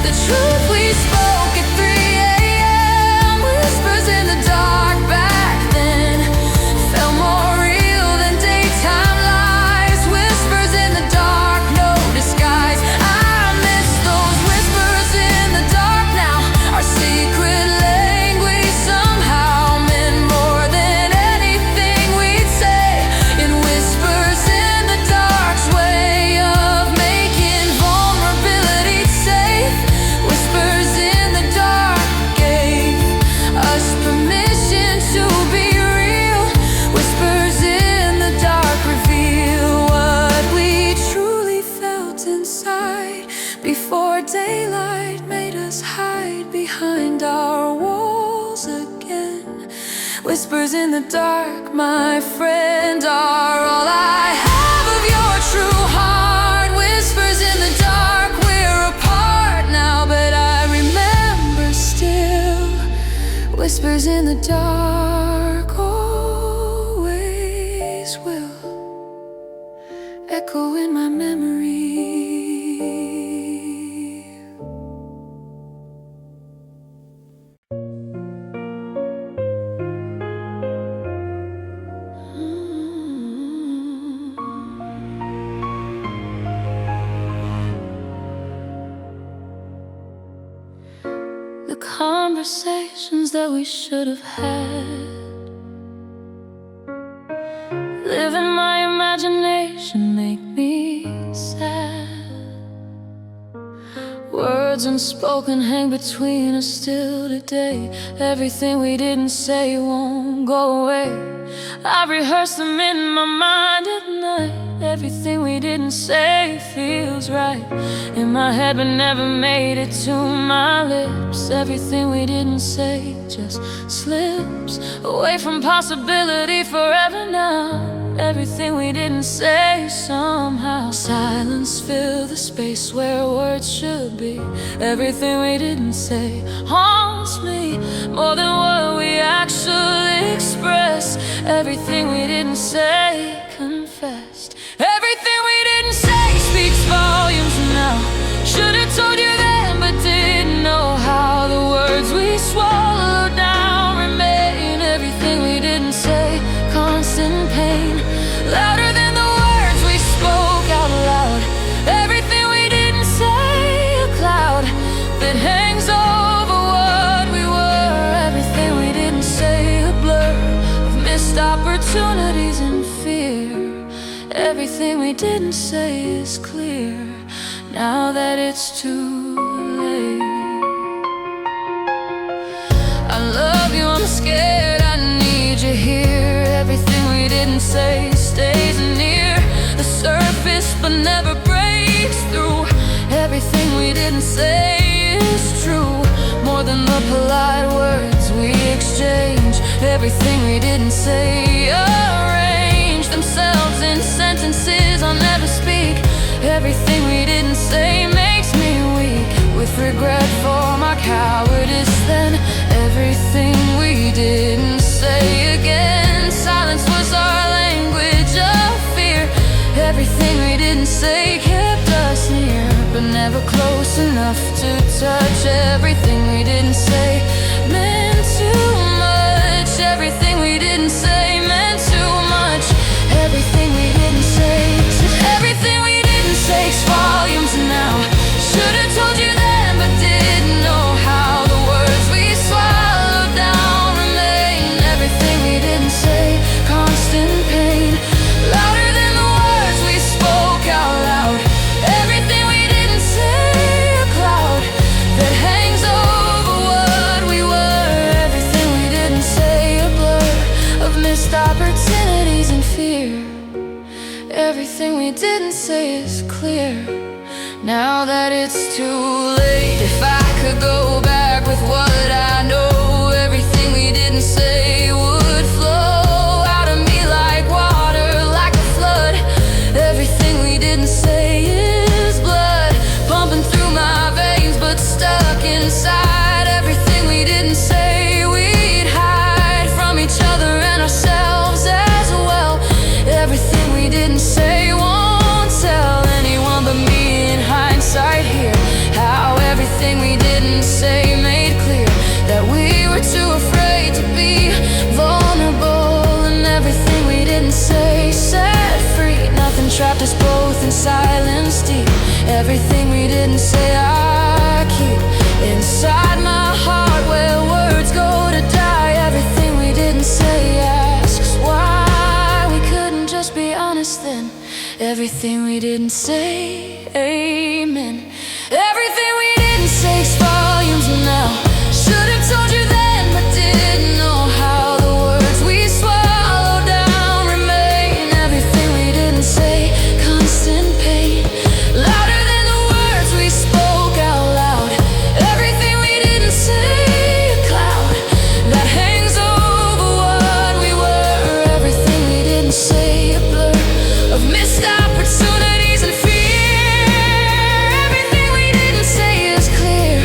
Speaker 1: The truth we spoke at 3 a.m. Whispers in the dark back then felt more real than daytime lies. Whispers in the dark, no disguise. I miss those whispers in the dark now. Our secret language somehow meant more than anything we'd say. In whispers in the dark's way of making vulnerability safe. Whispers in the dark gave us permission to be real. Whispers in the dark reveal what we truly felt inside before daylight made us hide behind our walls again. Whispers in the dark, my friend, are all I have of your true heart. Whispers in the dark, we're apart now, but I remember still. Whispers in the dark always will echo in my memory. The conversations that we should have had live in my imagination, make me sad. Words unspoken hang between us still today. Everything we didn't say won't go away. I rehearse them in my mind at night. Everything we didn't say feels right in my head, but never made it to my lips. Everything we didn't say just slips away from possibility forever now. Everything we didn't say somehow. Silence fill the space where words should be. Everything we didn't say haunts me more than what we actually expressed. Everything we didn't say confessed. Everything we didn't say speaks volumes now. Should've told you then, but didn't know how. The words we swallowed down remain. Everything we didn't say, constant pain, louder than the words we spoke out loud. Everything we didn't say, a cloud that hangs over what we were. Everything we didn't say, a blur of missed opportunities and fear. Everything we didn't say is clear now that it's too late. I love you, I'm scared, I need you here. Everything we didn't say stays near the surface but never breaks through. Everything we didn't say is true, more than the polite words we exchange. Everything we didn't say arrange themselves in sentences I'll never speak. Everything we didn't say makes me weak with regret for my cowardice. Then everything we didn't say again. Silence was our language of fear. Everything we didn't say kept us near, but never close enough to touch. Everything we didn't say meant too much. Everything we didn't say meant too much. Everything we didn't say, everything we didn't say volumes now. Should've told you then, but didn't know how. The words we opportunities and fear. Everything we didn't say is clear. Now that it's too late, if I could go back with what I know, everything we didn't say would flow out of me like water, like a flood. Everything we didn't say is blood pumping through my veins, but stuck inside. Everything we didn't say we'd hide from each other and ourselves as well. Everything we didn't say won't tell anyone but me. In hindsight here, how everything we didn't say made clear that we were too afraid to be vulnerable. And everything we didn't say set free. Nothing trapped us both in silence deep. Everything we didn't say I keep inside my heart where words go to die. Everything we didn't say asks why we couldn't just be honest then. Everything we didn't say, amen. Everything we didn't say is volumes now. Should have told you then, but didn't know how. The words we swallowed down remain. Everything we didn't say, constant pain, louder than the words we spoke out loud. Everything we didn't say, a cloud that hangs over what we were. Everything we didn't say, a blur of missed opportunities and fear. Everything we didn't say is clear.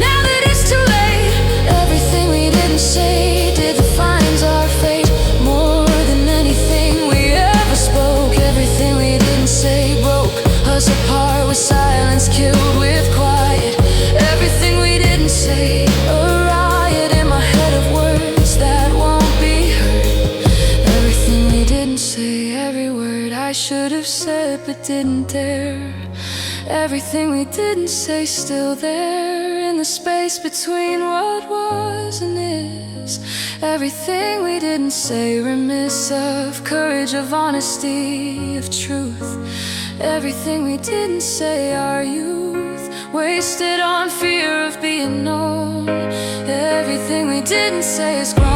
Speaker 1: Now that it's too late, everything we didn't say defines our fate more than anything we ever spoke. Everything we didn't say broke us apart with silence killed with quiet. Everything we didn't say, a riot in my head of words that won't be heard. Everything we didn't say, every word I should have said but didn't dare. Everything we didn't say still there in the space between what was and is. Everything we didn't say, remiss of courage, of honesty, of truth. Everything we didn't say, our youth wasted on fear of being known. Everything we didn't say is grown